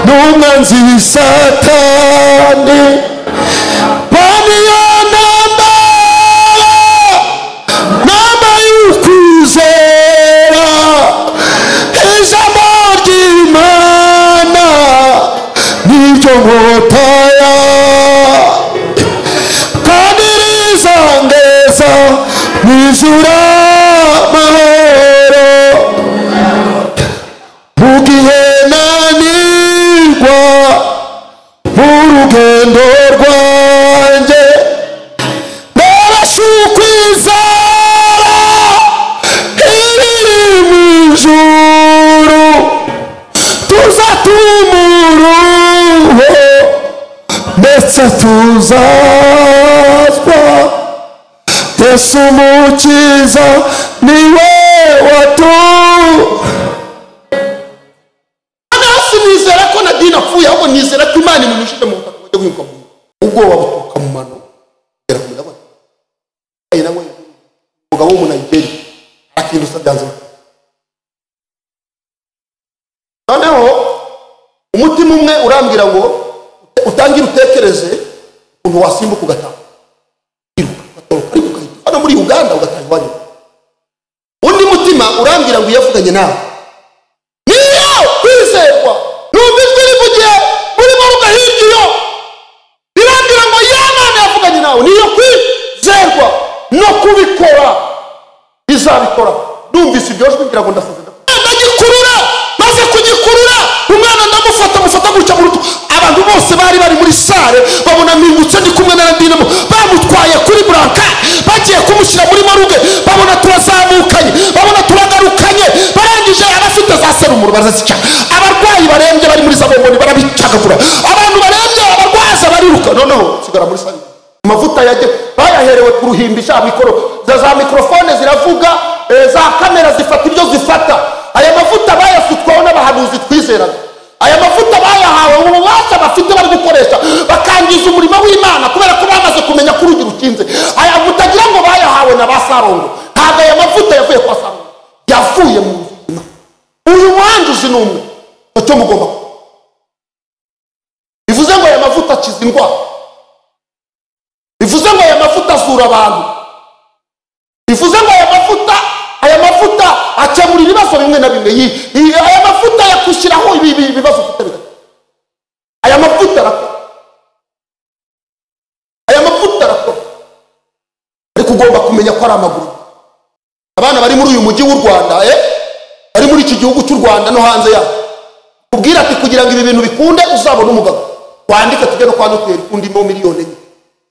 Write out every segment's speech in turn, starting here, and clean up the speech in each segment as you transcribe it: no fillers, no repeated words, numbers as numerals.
n'umwanzi w'Isatani baniyo nama y'ukwizera ijambo ry'Imana niryo nkotaya kandi rizangeza mw'ijuru amahoro mu gihe nanirwa mu rugendo rwanjye narashukwizera ibiri mw'ijuru tuzatumuruho ndetse tuzazwa Yesu umukiza niwe nizera ko Nadine apfuye ahubwo nizera ko Imana imunyujije mu butaka bajya guhinguka mu ubwoba buturuka mu mano kugera ku ndabona ayi nawe umugabo w'umunayigeri akintu sabyanze noneho umutima umwe urambwira ngo utangira utekereze ukuntu wasimbuka ugataha hano muri Uganda ugataha iwanyu undi mutima urambwira ngo yavuganye nawe niyo kwizerwa numva ijwi rivugiye urimo rugahiryo birambwira ngo Imana yavuganye nawe niyo kwizerwa no kubikora bizabikora numvise ibyo jwi ngira ngo ndasaze ndagikurura maze kugikurura umwana ndamufata gutya mu rutu abantu bose bari muri sare babona mpingutse ndi kumwe na Nadine bamutwaye kuri branka bagiye kumushyira muri maruge babona turazamukanye babona turagarukanye barangije abafite za serumu barazica abarwayi barembye bari muri zabomboni barabicagagura abantu barembye abarwaza bariruka noneho sigara muri sare amavuta yaje bayaherewe ku ruhimbisha mikoro za mikrofone ziravuga za kamera zifata ibyo zifata aya mavuta bayasutwaho n'abahanuzi twizeraga aya mavuta bayahawe ububasha bafite bari gukoresha bakangiza umurimo w'Imana kubera ko bamaze kumenya ko urugi rukinze aya mutagira ngo bayahawe na basarongo ntabwo aya mavuta yavuye kwa Sarongo yavuye mu buzima uyu muhanjuzi n'umwe cyo mugomba bivuze ngo aya mavuta akiza indwara bivuze ngo aya mavuta azura abantu bivuze ngo aya mavuta akemura ibibazo bimwe na bimwe aya mavuta yakushyiraho ibibazo ufite bigatatu aya mavuta arakora ariko ugomba kumenya ko ari amaguru abana bari muri uyu mujyi w'u Rwanda bari muri iki gihugu cy'u Rwanda no hanze yaho kubwira ati kugira ngo ibi bintu bikunde uzabona umugabo wandika tujye no kwa noteri kundimo miliyoni enye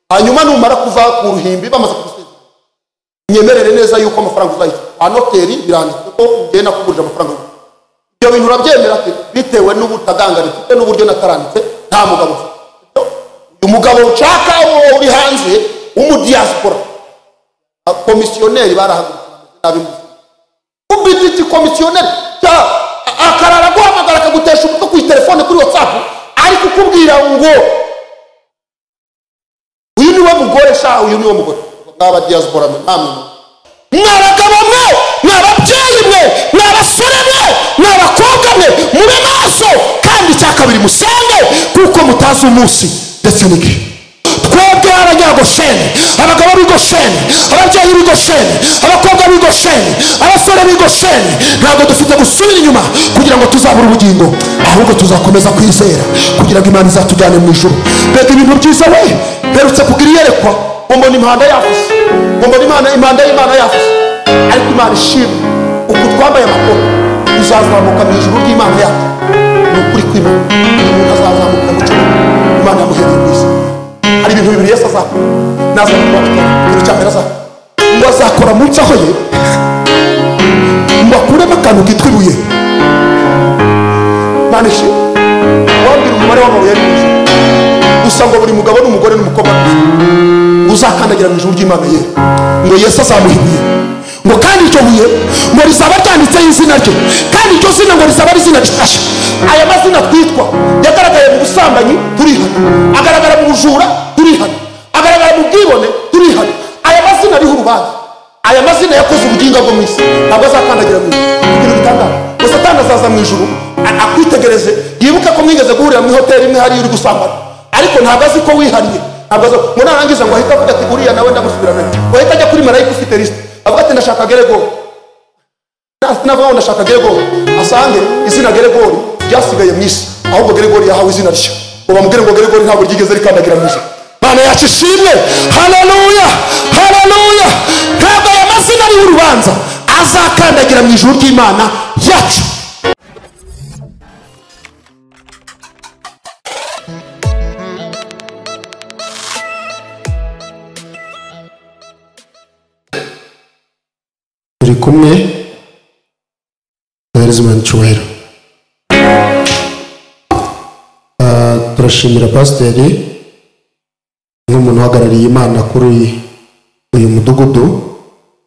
hanyuma numara kuva ku ruhimbi bamaze kugusezera nyemerere neza yuko amafaranga uzayita kwa noteri biranditse ko ugiye nakugurira amafaranga ibyo bintu urabyemera bitewe n'ubutagangaritse n'uburyo nataranditse nta mugabo uyu mugabo ucaka uri hanze w'umudiaspora komisiyoneri barahagurutse nabi kubiti komisiyoneri akarara guhamagara akagutesha umutwe kuri telefone kuri WhatsApp ari kukubwira ngo uyu niwe mugore uyu niwe mugore n'aba diaspora namwe n'abagabo mwe n'ababyeyi mwe n'abasore mwe n'abakobwa mwe mube maso kandi cyakabiri musenge kuko mutazi umunsi ndetse n'igihe twebwe abanyagosheni abagabo b'igosheni ababyeyi b'igosheni abakobwa b'igosheni abasore b'igosheni ntabwo dufite gusubira inyuma kugira ngo tuzabure ubugingo ahubwo tuzakomeza kwizera kugira ngo Imana izatujyane mu ijuru mbega ibintu byiza we mperutse kugira iyerekwa mbona impanda yavuze mbona impanda y'Imana yavuze ariko Imana ishimwe uko twambaye amakoro uzazamuka mu ijuru ry'Imana yacu ni ukuri kw'Imana umuntu azazamuka mu cyuma Imana yamuhereye mwiza hari ibintu bibiri Yesu azakora naza kubakora cyangwa ngo azakora mu nsaho ye ngo akuremo akantu kitwa ibuye Imana ishimwe wambwira umubare w'amabuye ari mwiza gusa ngo buri mugabo n'umugore n'umukobwa uzakandagira mu ijuru ry'Imana ye ngo Yesu azamuhibuye ngo kandi icyo buye ngo rizaba ryanditseho izina rye kandi iryo zina ngo rizaba ari izina rishasha aya mazina twitwa yagaragaye mu busambanyi turihana agaragara mu bujura turihana agaragara mu bwibone turihana aya mazina ariho urubanza aya mazina yakoze ubugingo bwo mu isi ntabwo azakandagira mu ijuru kugira ngo bitangaje ngo Satani azaza mu ijuru akwitegereze yibuke ko mwigeze guhurira mu hoteli imwe hari uri gusambana ariko ntabwo azi ko wihariye ntabwo azi ngo narangiza ngo ahita avuga ati uriya nawe ndamusubirana ngo ahita ajya kuri marayika ufite lisite avuga ati ndashaka Geregori navuga ngo ndashaka Geregori asange izina Geregori ryasigaye mu isi ahubwo Geregori yahawe izina rishya ngo bamubwire ngo Geregori ntabwo ryigeze rikandagira mu ijuru Mana yacu ishimwe haleluya haleluya ntabwo aya mazina ari urubanza azakandagira mu ijuru ry'Imana yacu turi kumwe Imana cyubahiro turashimira pasiteri nk'umuntu uhagarariye Imana kuri uyu mudugudu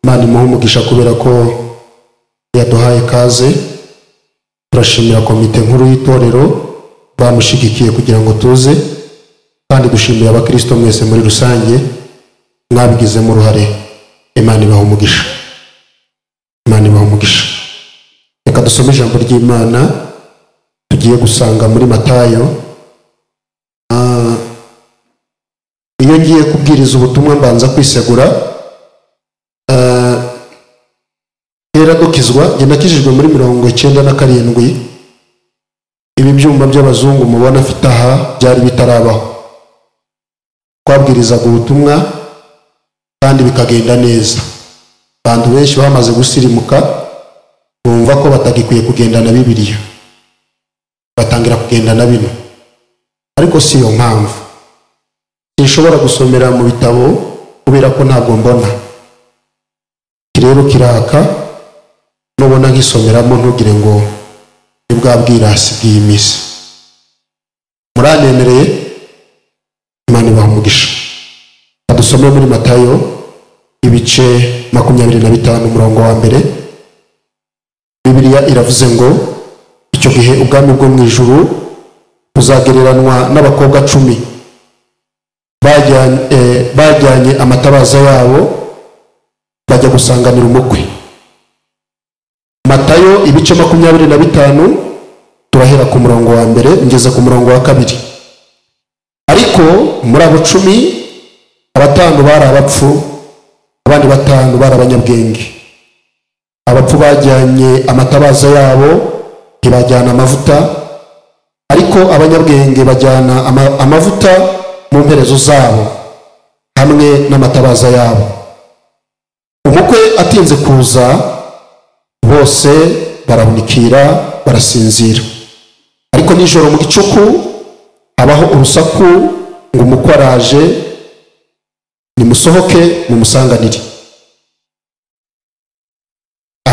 Imana imuha umugisha kubera ko yaduhaye kaze turashimira komite nkuru y'itorero bamushigikiye kugira ngo tuze kandi dushimiye abakristo mwese muri rusange mwabigizemo uruhare Imana ibaha umugisha Imana ibaha umugisha reka dusome ijambo ry'Imana tugiye gusanga muri Matayo iyo ngiye kubwiriza ubutumwa mbanza kwisegura kera dukizwa njye nakijijwe muri 97 ibi byumba by'abazungu mubona afite aha byari bitarabaho twabwirizaga ubutumwa kandi bikagenda neza abantu benshi bamaze gusirimuka bumva ko batagikwiye kugenda na Bibiliya batangira kugenda na bino ariko si yo mpamvu sinshobora gusomera mu bitabo kubera ko ntabwo mbona rero kiraka nubona nkisomeramo ntugire ngo nibwabwirasi bw'iyi misi muranemereye Imana ibaha umugisha adusome muri Matayo ibice 25 umurongo wa mbere Bibiliya iravuze ngo icyo gihe ubwami bwo mu ijuru buzagereranwa n'abakobwa 10 bajyanye amatabaza yabo bajya gusanganira umukwe Matayo ibice 25 turahera ku murongo wa mbere ngeze ku murongo wa kabiri ariko muri abo 10 abatanu bari abapfu abandi 5 bari abanyabwenge abapfu bajyanye amatabaza yabo ntibajyana amavuta ariko abanyabwenge bajyana amavuta mu mperezo zabo hamwe n'amatabaza yabo umukwe atinze kuza bose barahunikira barasinzira ariko nijoro mu gicuku habaho urusaku ngo umukwe araje nimusohoke mumusanganire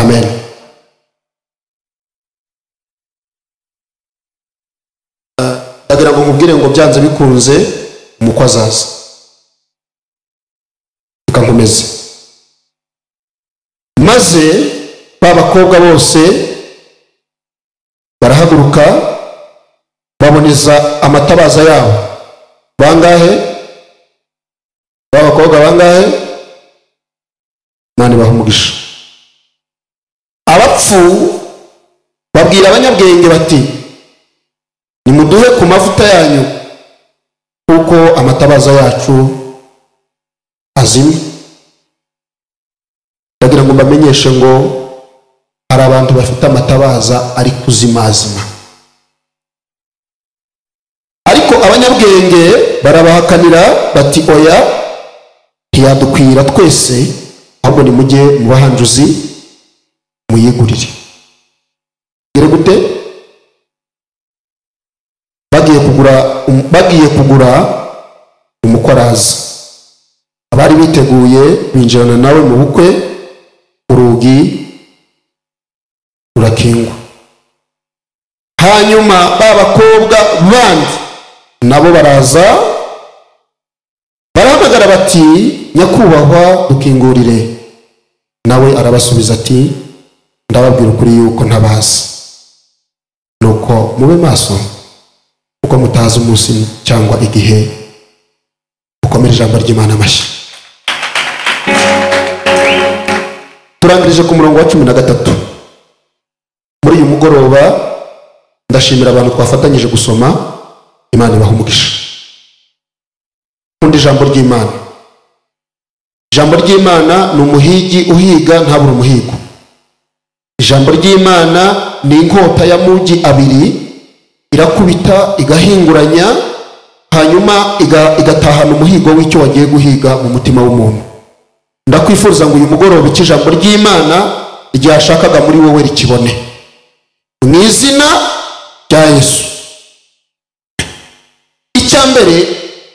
amen ndagira ngo nkubwire ngo byanze bikunze umukwe azaza ikankomeze maze babakobwa bose barahaguruka baboneza amatabaza yabo bangahe babakobwa bangahe Imana ibaha umugisha abapfu babwira abanyabwenge bati nimuduhe ku mavuta yanyu kuko amatabaza yacu azimye ndagira ngo mbamenyeshe ngo hari abantu bafite amatabaza ari kuzimazima ariko abanyabwenge barabahakanira bati oya ntiyadukwira twese ahubwo nimujye mu bahanjuzi muyigurire gere gute bagiye kugura umukoraza abari biteguye binjirana nawe mu bukwe urugi rurakingwa hanyuma babakobwa bandi nabo baraza barahamagara bati nyakubahwa dukingurire nawe arabasubiza ati ndababwira ukuri yuko ntabazi nuko mube maso uko mutazi umunsi cyangwa igihe ukomere ijambo ry'Imana amashyi turangirije ku murongo wa 13 muri uyu mugoroba ndashimira abantu twafatanyije gusoma. Imana ibahe umugisha. Kundi ijambo ry'Imana, ijambo ry'Imana ni umuhigi uhiga ntabura umuhigo. Ijambo ry'Imana ni inkota ya mugi abiri, irakubita igahinguranya, hanyuma igatahana umuhigo w'icyo wagiye guhiga mu mutima w'umuntu. Ndakwifuriza ngo uyu mugoroba iki ijambo ry'Imana igihe ashakaga muri wowe rikibone mu izina rya Yesu. Icyambere,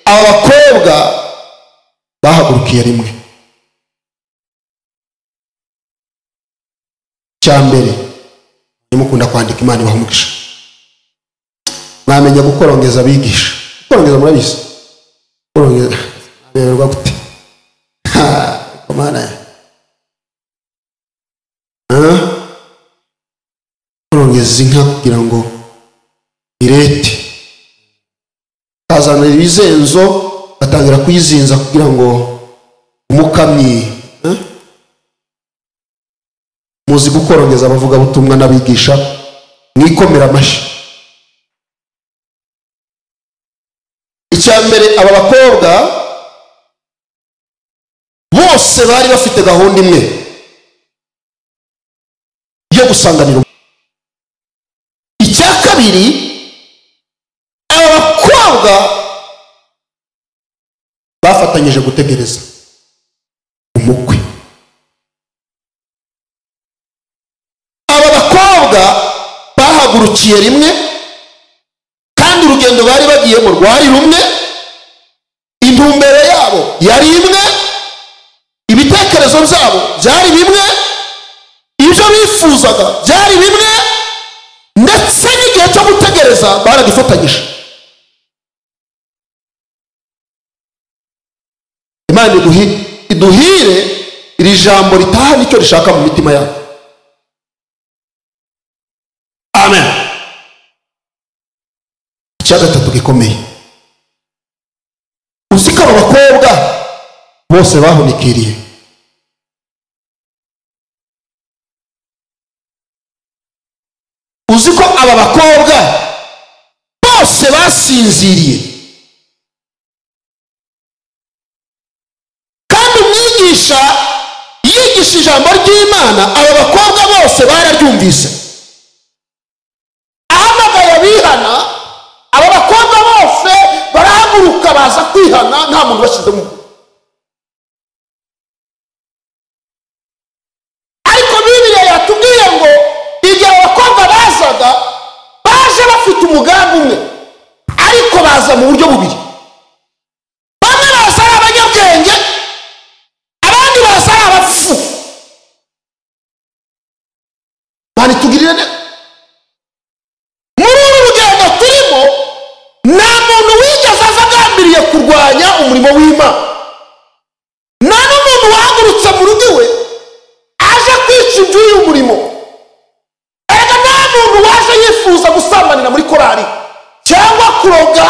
aba bakobwa bahagurukiye rimwe. Icyambere, nimukunda kwandika Imana ibahe umugisha. Mwamenya gukorongeza abigisha. Gukorongeza murabizi? Gukorongeza aberwa gute? Komana. Gukorongeza inka kugira ngo irete. Kazana ibizenzo batangira kuyizinza kugira ngo umukamyi. Muzi gukorongeza abavuga butumwa n'abigisha, mwikomera amashi. Icyambere, aba bakobwa bose bari bafite gahunda imwe yo gusanganira. Icya kabiri, aba bakobwa bafatanyije gutegereza umukwe. Aba bakobwa bahagurukiye rimwe, kandi urugendo bari bagiyemo rwari rumwe, intumbero yabo yari imwe, ibitekerezo byabo byari bimwe, ibyo bifuzaga byari bimwe, ndetse n'igihe cyo gutegereza baragifatanyije. Imana iduhire iri jambo ritaha nicyo rishaka mu mitima yabo. Amen. Icya gatatu gikomeye, uziko aba bakobwa bose bahunikiriye. Uziko aba bakobwa bose basinziriye, kandi umwigisha yigisha ijambo ry'Imana, aba bakobwa bose bararyumvise. Ahamagaye abihana, aba bakobwa bose barahaguruka baza kwihana, nta muntu bashyizemo. Ariko Bibiliya yatubwiye ngo igihe abakobwa bazaga, baje bafite umugambi umwe, ariko baza mu buryo bubiri. Bamwe baza ari abanyabwenge, abandi baza ari abapfu. Bari tugirire neza. Muri uru rugendo turimo, nta muntu wigeze aza agambiriye kurwanya umurimo w'Imana. Nta n'umuntu wahagurutse mu rugo iwe aje kwica iby'uyu murimo. Erega nta muntu waje yifuza gusambanira muri korari, cyangwa kuroga,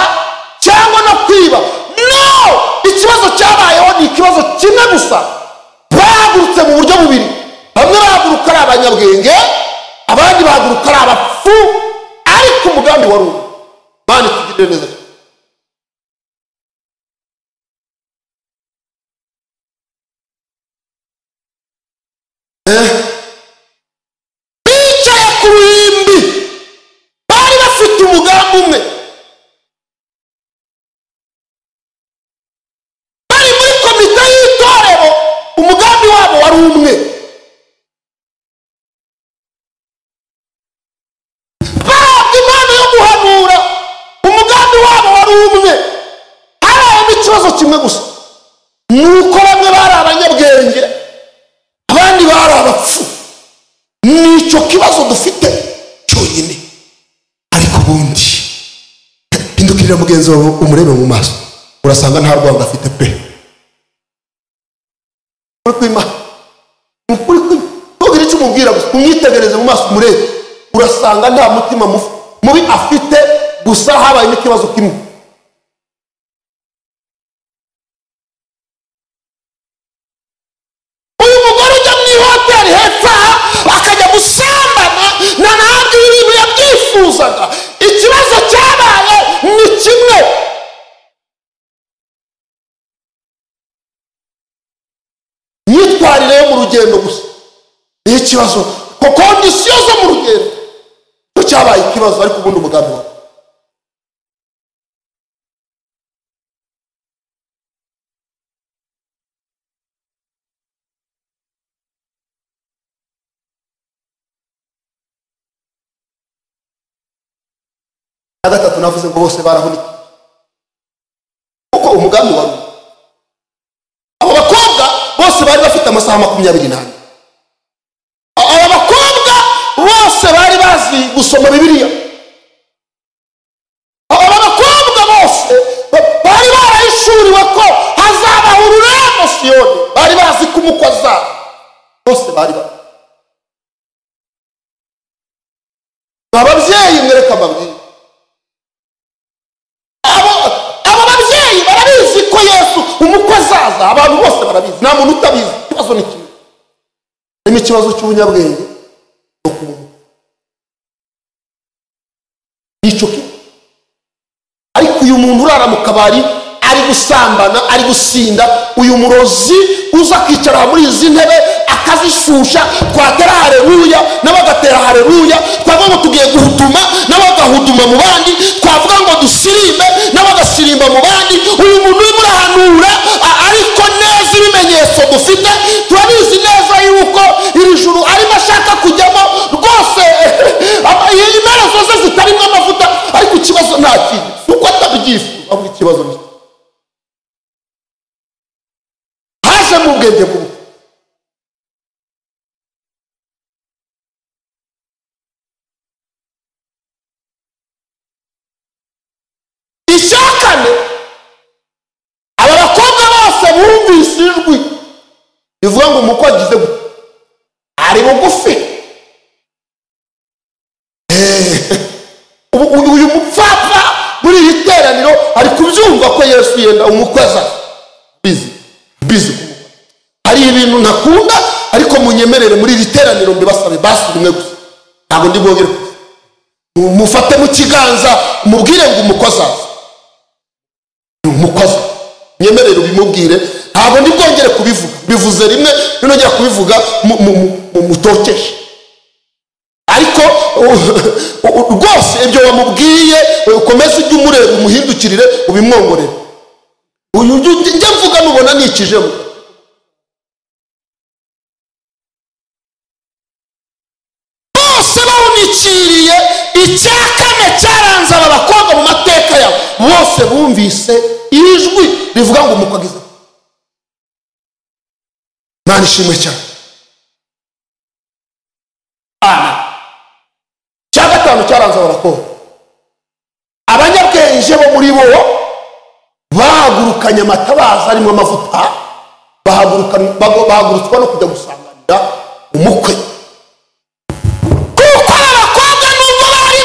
cyangwa no kwiba. No! Ikibazo cyabayeho ni ikibazo kimwe gusa. Bahagurutse mu buryo bubiri. Bamwe bahaguruka ari abanyabwenge, abandi bahaguruka ari abapfu, ariko umugambi wari umwe. Imana itugirire neza. Bicaye ku ruhimbi, bari bafite umugambi umwe. Bari muri komite y'itorero, umugambi wabo wari umwe. Bahabwa impano yo guhanura, umugambi wabo wari umwe. Habayemo ikibazo kimwe gusa, nuko bamwe bari abanyabwenge, abandi bari abapfu. Nicyo kibazo dufite cyonyine. Ariko ubundi hindukirira mugenzi wawe umurebe mu maso, urasanga nta rwanda afite pe. Ukuri ntugire icyo umubwira gusa, umwitegereze mu maso umurebe, urasanga nta mutima mubi afite, gusa habaye n'ikibazo kimwe. Uyu mugore ujya mu ihoteli hepfo akajya gusambana na rugendo gusa ni ikibazo ko kondisiyo zo mu rugendo cyo cyabaye ikibazo ariko ubundi umugambi wawe gatatu navuze ngo bose barahunike kuko umugambi wawe abo bakobwa bose bari bafite amasaha 24 abo bakobwa bose bari bazi gusoma Bibiliya abo bakobwa bose bari barayishuriwe ko hazabaho ururembo Siyoni bari bazi kumukoza bose bari ababyeyi mwereka babiri ko Yesu umukozaza abantu bose barabizi nta muntu utabizi ikibazo ni kimwe ni ikibazo cy'ubunyabwenge no kubumu icyo ariko uyu muntu urara mu kabari ari gusambana ari gusinda uyu murozi uza kwicara muri izi ntebe akazishusha twatera haleluya n'abagatera haleluya twavuga ngo tugiye guhutuma n'abagahutuma mu bandi twavuga ngo dusirimbe n'abagasirimba mu bandi uyu muntu uri murahanura ariko neza ibimenyetso dufite turabizi neza yuko iri juru arimo ashaka kujyamo rwose impera zose zitarimo amavuta ariko ikibazo nta kindi uko atabyifuza ahubwo ikibazo ni haje mu bwenge bw'ubu icyakane aba bakobwa bose bumvise ijwi bivuga ngo umukwe agize gute ari bugufi uyu mupfapfa muri iri teraniro ari kubyumva ko Yesu yenda umukoza bizi hari ibintu ntakunda ariko munyemerere muri iri teraniro mbibasabe basi umwe gusa ntabwo ndi bwogere mufate mu kiganza mubwire ngo umukoza umukoza nyemerere ubimubwire ntabwo ndi bwongere kubivuga bivuze rimwe nongera kubivuga mutokeshe ariko rwose ibyo wamubwiye ukomeze ujye umureba umuhindukirire ubimwongorere uyu njye mvuga nubona nikijemo bose bawunikiriye icyakane cyaranze aba bakobwa mu mateka yabo bose bumvise ijwi rivuga ngo umukogize Imana ishimwe cyane cya gatanu cyaranze aba bakobwa abanyabwenge bo muri bo bahagurukanye amatabaza arimo amavuta bahagurutswa no kujya gusanganira umukwe kuko abakobwa nubwo bari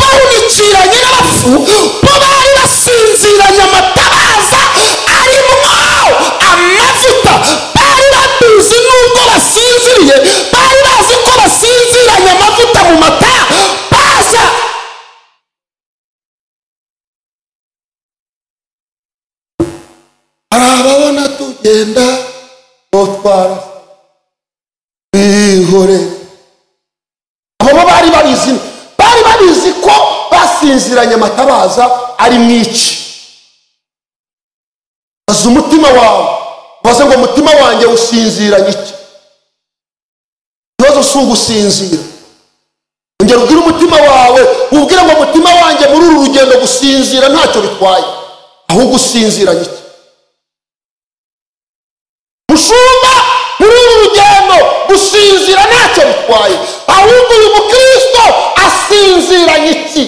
bahunikiranye n'abapfu bo bari basinziranye amatabaza arimo amavuta bari babizi nubwo basinziriye bari bazi ko basinziranye amavuta mu mata baza arababona tugenda otwara bihore abo bari babizi ko basinziranye amatabaza ari mwici baza umutima wawe baze ngo umutima wanjye usinziranye iki ikibazo si ugusinzira ongera ubwire umutima wawe ubwire ngo umutima wanjye muri uru rugendo gusinzira ntacyo bitwaye ahubwo usinziranye iki mushumba muri uru rugendo gusinzira ntacyo bitwaye ahubwo uyu mukristo asinziranye iki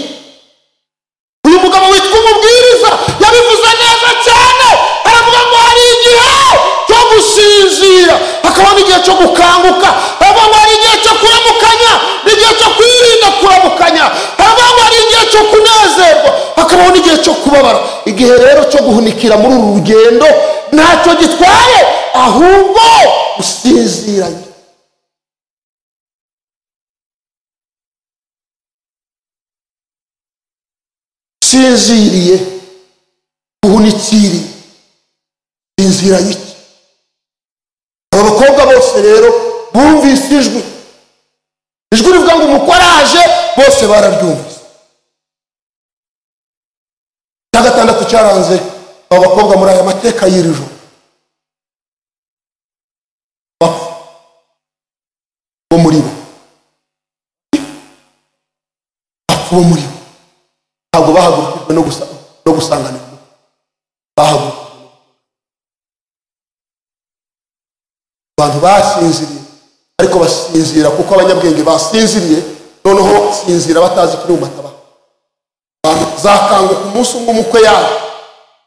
uyu mugabo witwa umubwiriza yabivuze neza cyane aravuga ngo hari igihe cyo gusinzira hakaba n'igihe cyo gukanguka aravuga ngo hari igihe cyo kuramukanya n'igihe cyo kwirinda kuramukanya aravuga ngo hari igihe cyo kunezerwa hakabaho n'igihe cyo kubabara igihe rero cyo guhunikira muri uru rugendo ntacyo gitwaye ahubwo usinziranye sinziriye uhunikiriye sinziranye iki aba bakobwa bose rero bumvise ijwi rivuga ngo umukwe araje, bose bararyumvise. Cya gatandatu cyaranze abo bakobwa muri aya mateka y'iri joro, bo muri bo ntabwo bahagurukijwe no gusanganira umukwe, bahagurukijwe abantu basinziriye, ariko basinzira kuko abanyabwenge basinziriye, noneho sinzira batazi kuri mu mataba. Bazakanguka umunsi umwe umukwe yaje,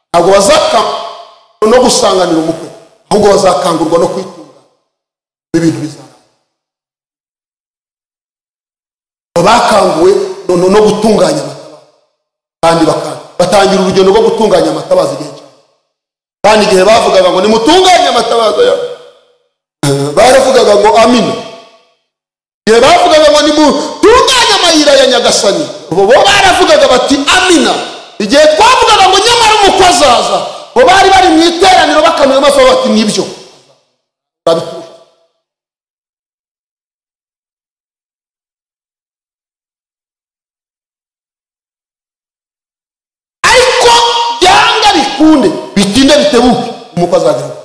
ntabwo bazakangurwa no gusanganira umukwe, ahubwo bazakangurwa no kwitunganya ibintu bizaramba. Bakanguwe no gutunganya amatabaza, kandi batangira urugendo rwo gutunganya amatabaza igihe cyane. Kandi igihe bavugaga ngo nimutunganye amatabaza yawe, baravugaga ngo amina. Igihe bavugaga ngo nimutunganye amayira ya Nyagasani, bo baravugaga bati amina. Igihe twavugaga ngo nyamara umukwe azaza, bo bari bari mu iteraniro bakanuye amaso bati nibyo. Ariko byanga bikunde bitinde bitebuke, umukwe azagaruka.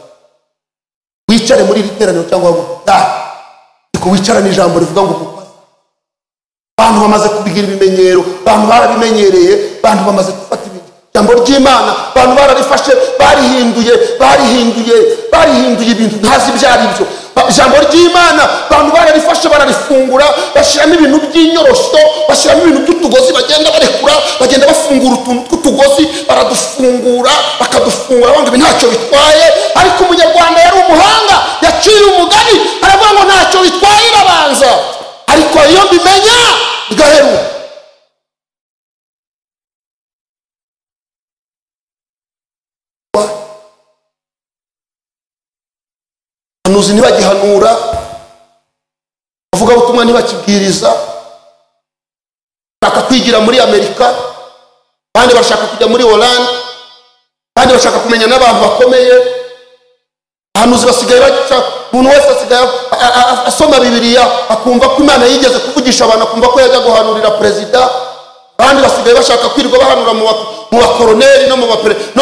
Wicare muri iri teraniro cyangwa ngo wicara n'ijambo rivuga ngo umukwe. Abantu bamaze kubigira ibimenyero, abantu barabimenyereye, abantu bamaze gufata ijambo ry'Imana, abantu bararifashe, barihinduye ibintu ntazi byari byo. Ijambo ry'Imana abantu bararifashe, bararifungura, bashyiramo ibintu by'inyorosho, bashyiramo ibintu by'utugozi, bagenda barekura, bagenda bafungura utuntu tw'utugozi, baradufungura, bakadufungura, banga ntacyo bitwaye. Ariko umunyarwanda yari umuhanga, yaciye umugani, aravuga ngo ntacyo bitwaye irabanza, ariko iyo mbimenya igaheruka. Abahanuzi ntibagihanura, abavugabutumwa ntibakibwiriza, bashaka kwigira muri Amerika, kandi bashaka kujya muri Holland, kandi bashaka kumenya n'abantu bakomeye. Abahanuzi basigaye baca, umuntu wese asigaye asoma Bibiliya akumva ko Imana yigeze kuvugisha abantu, akumva ko yajya guhanurira perezida. Abandi basigaye bashaka kwirirwa bahanura mu bakoroneri no mu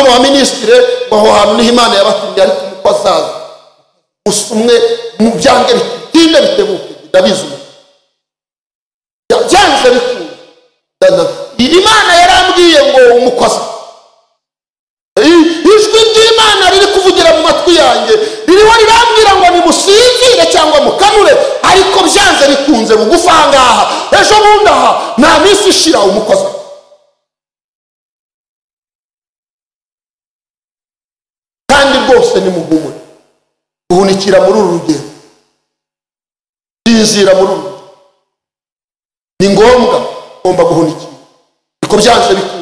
baminisitire, ngo aho hantu niho Imana yabatumye. Ariko umukwe azaza usumwe mu byange bitinde bitebuke, ndabizi byanze bikunda. Imana yarambwiye ngo umukwe azaza. Ijwi ry'Imana riri kuvugira mu matwi yanjye, ririho rirambwira ngo nimusinzire cyangwa mukanure, ariko byanze bikunze bugufa ahangaha, ejo bundi aha nta minsi ishira umukwe azaza. Kandi rwose nimuhumure, guhunikira muri uru rugendo, kwizira muri uru rugendo ni ngombwa, ugomba guhunikira, ariko byanze bikunze.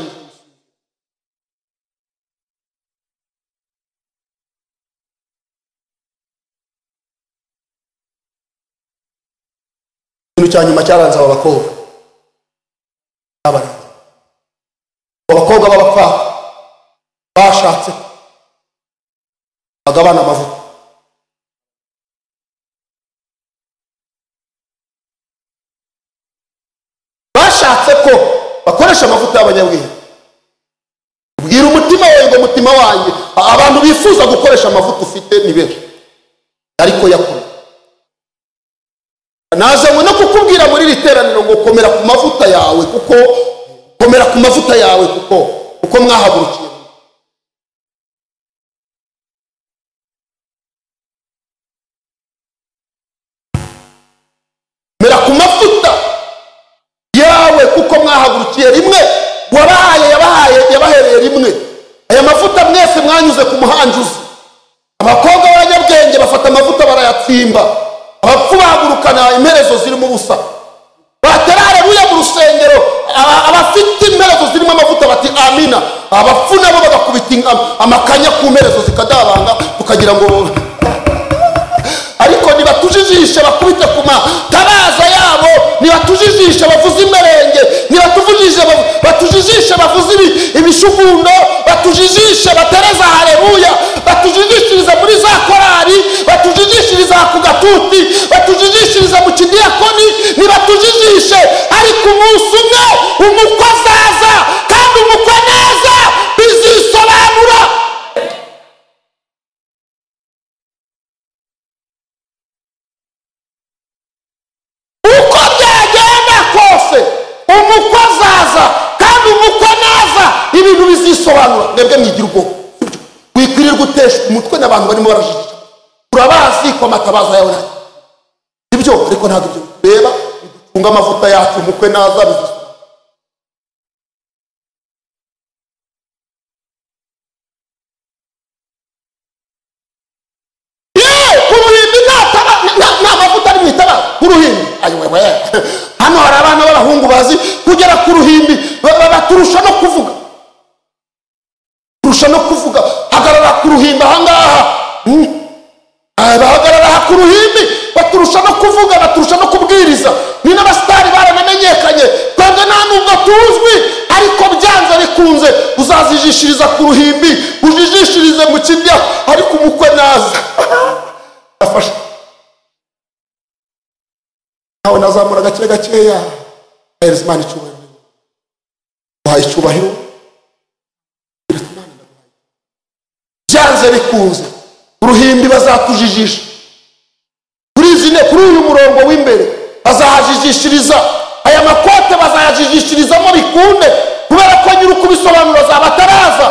Ikintu cya nyuma cyaranze aba bakobwa, abakobwa b'abapfapfa bashatse bagabana amavuta. Bashatse ko bakoresha amavuta y'abanyabwenge. Ubwira umutima wawe ngo umutima wanjye, abantu bifuza gukoresha amavuta ufite ni benshi, ariko yakora. Nazanywe no kukubwira muri iri teraniro ngo komera ku mavuta yawe, kuko mwahagurukiye. Komera ku mavuta yawe kuko mwahagurukiye rimwe, yabahereye rimwe. Aya mavuta mwese mwanyuze ku muhanjuzi. Abakobwa b'abanyabwenge bafata amavuta barayatsimba, abapfu bahagurukana imperezo zirimo ubusa. Batera haleluya mu rusengero, abafite imperezo zirimo amavuta bati amina. Abapfu nabo bagakubita amakanya ku mperezo zikadabanga, tukagira ngo ariko nibatujijisha bakubite ku matabaza yabo, nibatujijisha bavuze imerenge, batujijisha bavuze ibishugundo, batujijisha batereza haleluya, batujijishiriza muri za korari, batujijishiriza ku tuti batujijishiriza mu kidiyakoni nibatujijishe ariko umunsi umwe umukwe azaza kandi umukwe neza bizisobanura. uko byagenda kose umukwe azaza kandi umukwe neza ibintu bizisobanura. mwebwe mwigira ubwoba wikwirirwa utesha umutwe n'abantu barimo barajijisha. turabazi ko amatabaza yawe ibyo ariko ntabwo ibyo reba biducunga amavuta yacu umukwe naza bizisobanura. kuruhimbi nta mavuta ari mu itabaza. kuruhimbi ayowewe hano hari abana b'abahungu bazi kugera ku ruhimbi baturusha no kuvuga. turusha no kuvuga. hagarara ku ruhimbi ahangaha bahagarara ku ruhimbi baturusha no kuvuga baturusha no kubwiriza. ni n'abasitari baranamenyekanye twebwe nta nubwo tuzwi ariko byanze bikunze uzazijishiriza ku ruhimbi ujijishirize mu kidya ariko umukwe naza afasha. nawe nazamura gake gakeya ahereza Imana icyubahiro. duhaye icyubahiro byanze bikunze uruhimbi bazatujijisha. kuri uyu murongo w'imbere bazahajijishiriza. aya makote bazayajijishirizamo bikunde kubera ko nyiri ukubisobanura azaba ataraza.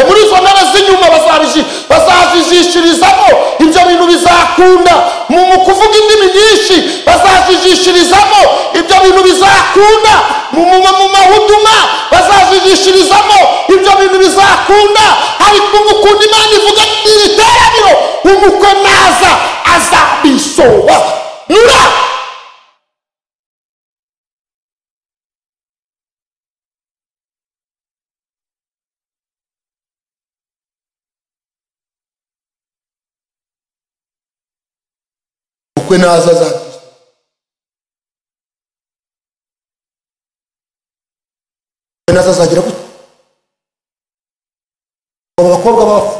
muri izo ntebe z'inyuma bazajijishirizamo ibyo bintu bizakunda. mu kuvuga indimi nyinshi bazajijishirizamo ibyo bintu bizakunda. mu mahuduma bazajijishirizamo ibyo bintu bizakunda. ariko umukunda Imana ivuga iri teraniro umukwe naza azabisobanura. umukwe naza azabisobanura. umukwe naza azagira gute? abo bakobwa bapfa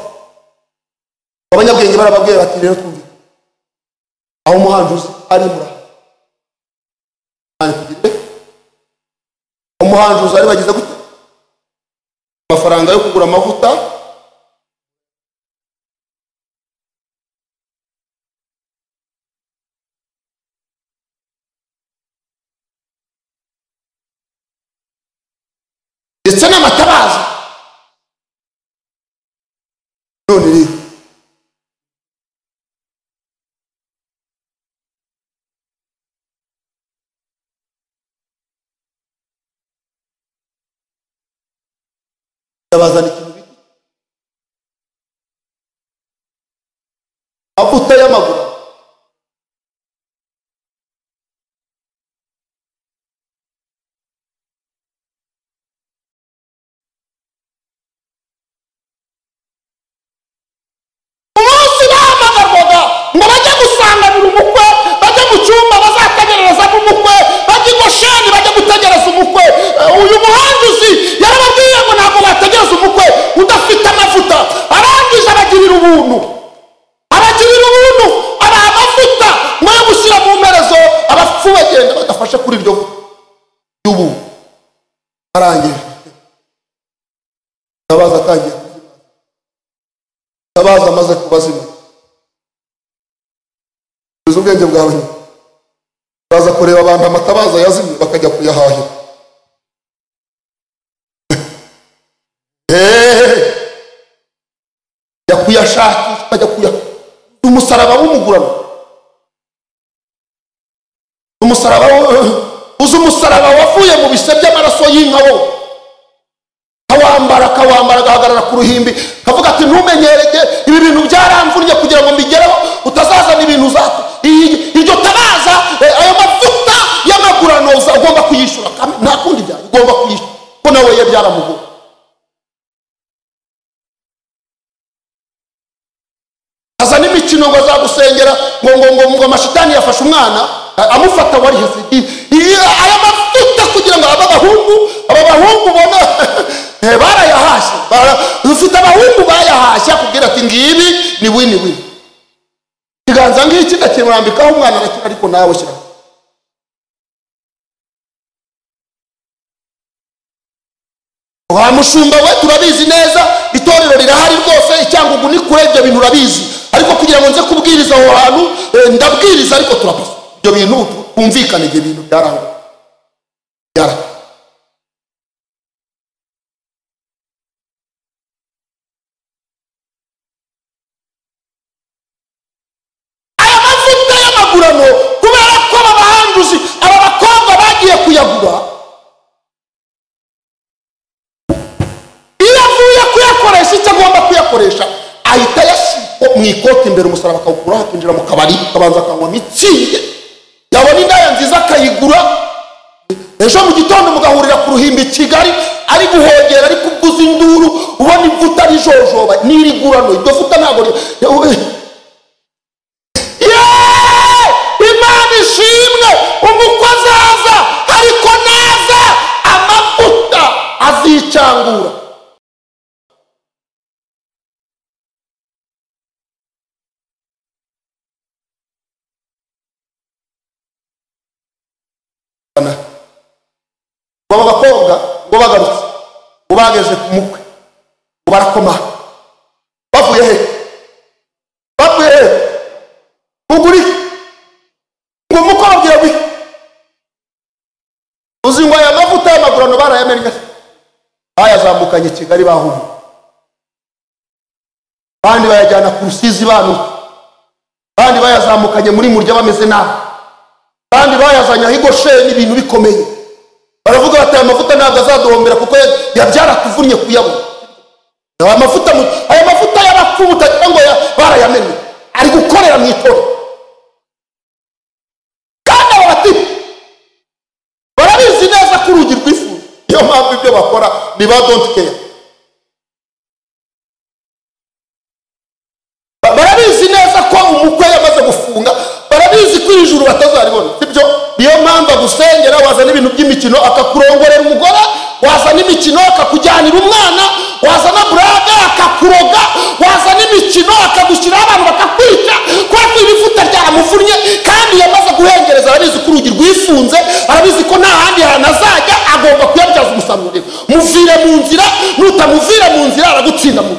abanyabwenge barababwiye bati rero twumve aho umuhanjuzi ari umuhanjuzi ari bagize gute? amafaranga yo kugura amavuta ndetse n'amatabaza. none rero bazana ikintu bita amavuta y'amaguru. umunsi bahamagarwaga ngo bajye gusanganira umukwe bajye mu cyumba bazategererezamo umukwe bajye i Gosheni bajye gutegereza umukwe. uyu muhanjuzi yarababwiye ngo ntabwo bategereza umukwe udafite amavuta. arangije abagirira ubuntu abaha amavuta ngo yo gushyira mu mperezo abapfu bagenda badafashe kuri iryo y'ubu. arangije tabaza atangiye tabaza amaze kubazima. uzi ubwenge bwawe baza kureba abantu amatabaza yazimye bakajya kuyahahira. jya kuyashakisha bajya umusaraba w'umugurano. uzi umusaraba wavuye mu bise by'amaraso y'inka wo akawambara agahagarara ku ruhimbi kavuga ati ntumenyerege ibi bintu byaramvunnye kugira ngo mbigereho utazazana ibintu iryo tabaza ayo mavuta y'amagurano ugomba kuyishyura. nta kundi byayo ugomba kuyishyura ko nawe ye byaramugoye. aza n'imikino ngo azagusengera ngo amashitani yafashe umwana amufata wari hasi. aya mavuta kugira ngo aba bahungu bona barayahashye. ufite abahungu bayahashye akubwira ati ngibi ni wini ikiganza ngiki ndakimurambikaho umwana arakira ariko nawe shyira wa mushumba we turabizi neza itorero rirahari rwose icyangugu ni kure ibyo bintu urabizi ariko kugira ngo nze kubwiriza aho hantu ndabwiriza ariko turapasa ibyo bintu kumvikana ibyo bintu byaranga aya mavuta y'amagurano kubera ko abahanduzi aba bakobwa bagiye kuyagura kuyakoresha icyo agomba kuyakoresha ahita yashyira mu ikoti imbere umusaraba akawukura akinjira mu kabari akabanza akanywa mitsingi yabona indaya nziza akayigura ejo mu gitondo mugahurira ku ruhimbi Kigali ari guhogera ari kuvuza induru ubona imvuta rijojoba n'irigurano iryo vuta ntabwo Imana ishimwe umukwe azaza ariko naza amavuta azicangura ngo bakobwa ngo bagarutse ngo bageze ku mukwe ngo barakoma bavuye he uguri ngo mukwe ababwira wi uzi ngo aya mavuta y'amagurano barayamennye bayazamukanye Kigali bahuye kandi bayajyana ku Rusizi bantu kandi bayazamukanye muri Murya bameze nabi kandi bayazanye aho Gosheni ibintu bikomeye baravuga bati aya mavuta ntabwo azaduhombera kuko yabyaratuvunnye kuyabona aya mavuta y'abapfumu utagira ngo barayamenye ari gukorera mu itorero kandi aba bati barabizi neza ko urugi rw'ifu niyo mpamvu ibyo bakora ni ba don't care barabizi neza ko umukwe yamaze gufunga barabizi ko ijuru batazaribona sibyo niyo mpamvu agusengera wazana ibintu by'imikino akakurongorera umugore wazana imikino akakujyanira umwana wazana buraga akakuroga wazana imikino akagushyiraho abantu bakakwica kuko ibivuta ryaramuvunnye kandi yamaze guhengereza arabizi ko urugi rwifunze arabizi ko nta handi hantu azajya agomba kuyabyaza umusaruro muvire mu nzira nutamuvira mu nzira aragutsinda mu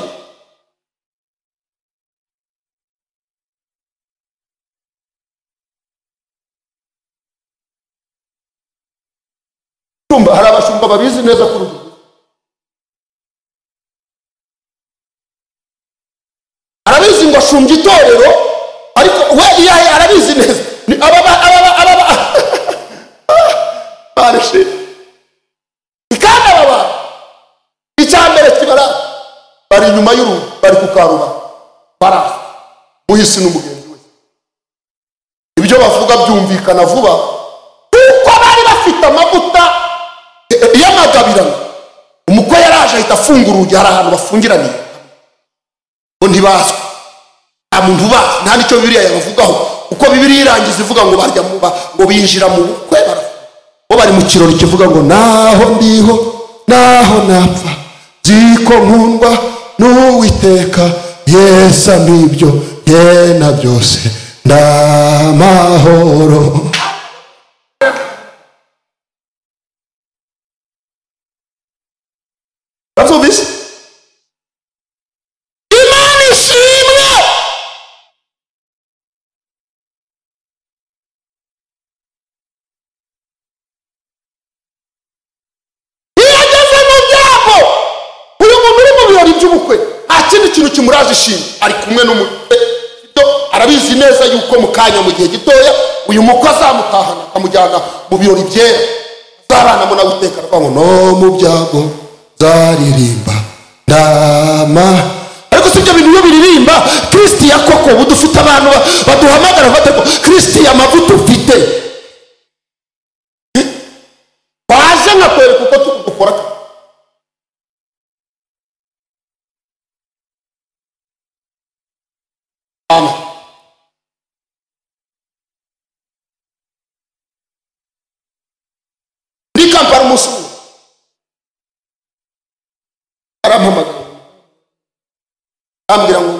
hari abashumba babizi neza ku rugo arabizi ngo ashumbye itorero ariko we yahe arabizi neza ni bareshe ikanda icyambere kibara bari inyuma y'urugo bari kukaruba barasa muhisi n'umugenzi we ibyo bavuga byumvikana vuba kuko bari bafite amavuta y'amagabirano umukwe yaraje ahita afungura urugi hari ahantu bafungiraniye ngo ntibazwe nta muntu ubazi nta n'icyo Bibiliya yabavugaho kuko Bibiliya irangiza ivuga ngo barya ngo binjira mu bukwe bo bari mu kirori kivuga ngo naho ndiho naho napfa ziko nkundwa n'Uwiteka Yesu nibyo yena byose ndamahoro Bazubise Imana ishimwe yageze mu byago uyu muntu uri mu birori by'ubukwe nta kindi kintu kimuraje ishimwe ari kumwe n'umukwe arabizi neza yuko mu kanya mu gihe gitoya uyu mukwe azamutahana akamujyana mu birori byera azabanamo nawe Uwiteka aravuga ngo no mu byago zaririmba ndama ariko si ibyo bintu iyo biririmba Kristi ya koko ubu dufite abantu baduhamagara bateko Kristi ya mavuta ufite waje nkakwereka uko tugukora amen ni Kampala musu arampamagara ambwira ngo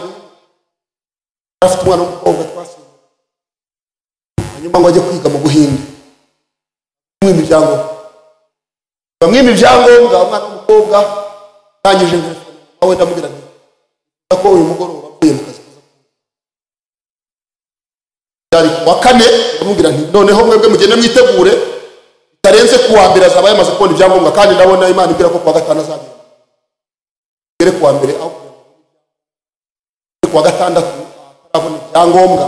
afite umwana w'umukobwa twasize ngo ajye kwiga mu Buhinde mwimi ibyangombwa umwana w'umukobwa tangije nawe ndamubwira nti ko uyu mugoroba avuye mu kazi ari wa kane ndamubwira nti noneho mwebwe mugende mwitegure bitarenze kuwa mbere azaba yamaze kubona ibyangombwa kandi ndabona Imana ibwira ko kuwa gatanu azagera gere kuwa mbere aho kuwa gatandatu atarabona ibyangombwa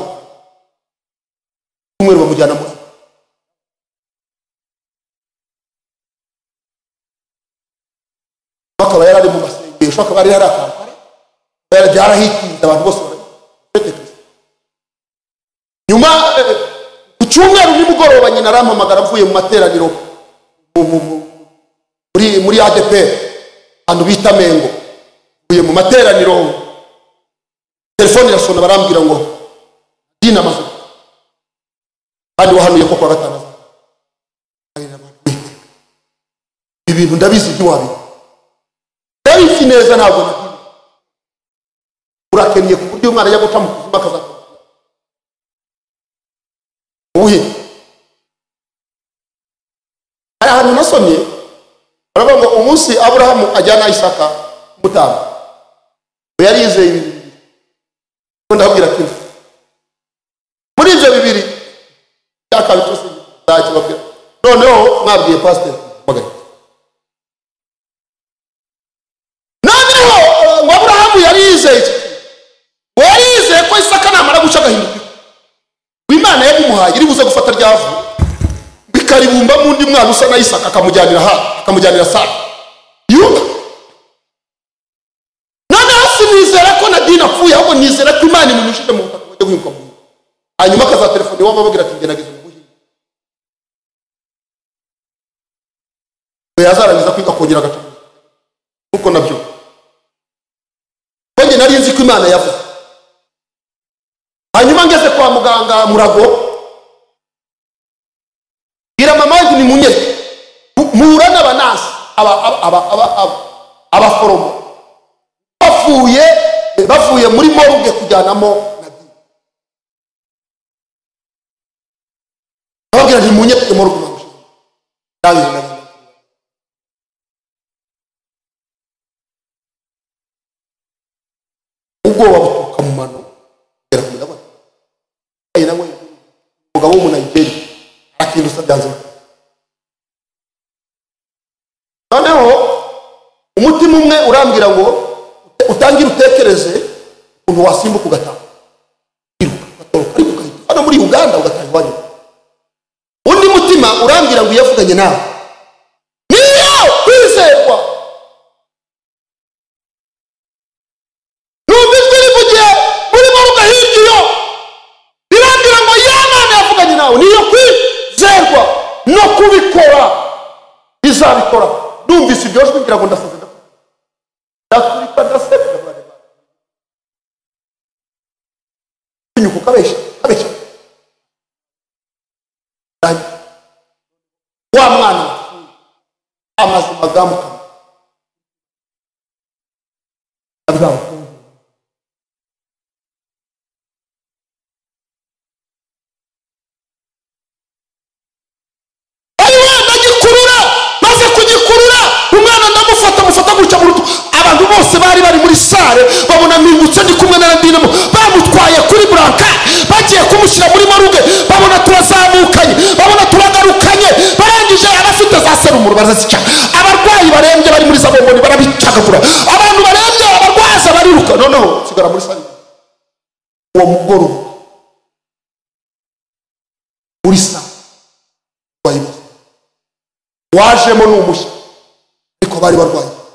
umwe bamujyana mu bakaba yarari mu masengesho akaba ari harakampare byarahitinze abantu bose nyuma ku cyumweru nimugoroba nyina arampamagara avuye mu materaniro muri ADP ahantu bita Mengo uye mu materaniro telefone irasona barambwira ngo dina amazu kandi wahanuye ko kwa gatanu ibintu ndabizi by'wabi ndabizi neza ntabwo nagiye urakeniye ku buryo umwana yaguca mu kuzima kaza uhe ari ahantu nasomye baravuga ngo umunsi Aburahamu ajyana Isaka mutanga yarize ibintu ndabwira ati muri ibyo bibiri yakabitose ndakibabwira noneho mwabwiye pastor magaye noneho Aburahamu yarize ko Isaka namara guca gahinduka Imana yabimuhaye iri buze gufata ryavu bikaribumba mu ndi mwana usa na Isaka akamujyanira Sara yuba nizera ko Nadina apfuye ahubwo nizera ko Imana imunyujije mu butaka bajya guhinduka mu hanyuma akaza telefone wababwira ati ngerageza mu Buhinde yazarangiza kwiga kongera gato kuko nabyo konge nari nzi ko Imana yavuze hanyuma ngeze kwa muganga Murago gira mama wanjye ni munye muhura n'abanasi abaforomo bavuye muri morgue kujyanamo Nadine ababwira nti munye tujye morgue bamushize ndabizi Nadine ubwoba buturuka mu mano gera ku ndabona ari nawe umugabo w'umunayigeri akintu sabyanze noneho umutima umwe urambwira ngo utangira utekereze ukuntu wasimbuka ugataha hano muri Uganda ugataha iwanyu undi mutima urambwira ngo yavuganye nawe niyo kwizerwa numva ijwi rivugiye murimo rugahirgiyo birambwira ngo Imana yavuganye nawe niyo kwizerwa no kubikora bizabikora numvise ibyo jwi ngira ngo ndasaze ndakurika ndasebya nyuko kabesha wa mwana amazima gamuka abagabo bose bari muri sare babona mingutse ndi kumwe na Nadine bamutwaye kuri branka bagiye kumushyira muri maruge babona turazamukanye babona turagarukanye barangije arafite za serumu barazica abarwayi barembye bari muri zabomoni barabicagagura abantu barembye abarwaza bariruka noneho sigara muri sare uwo mugoro uri sa wajemo n'umushya ariko bari barwaye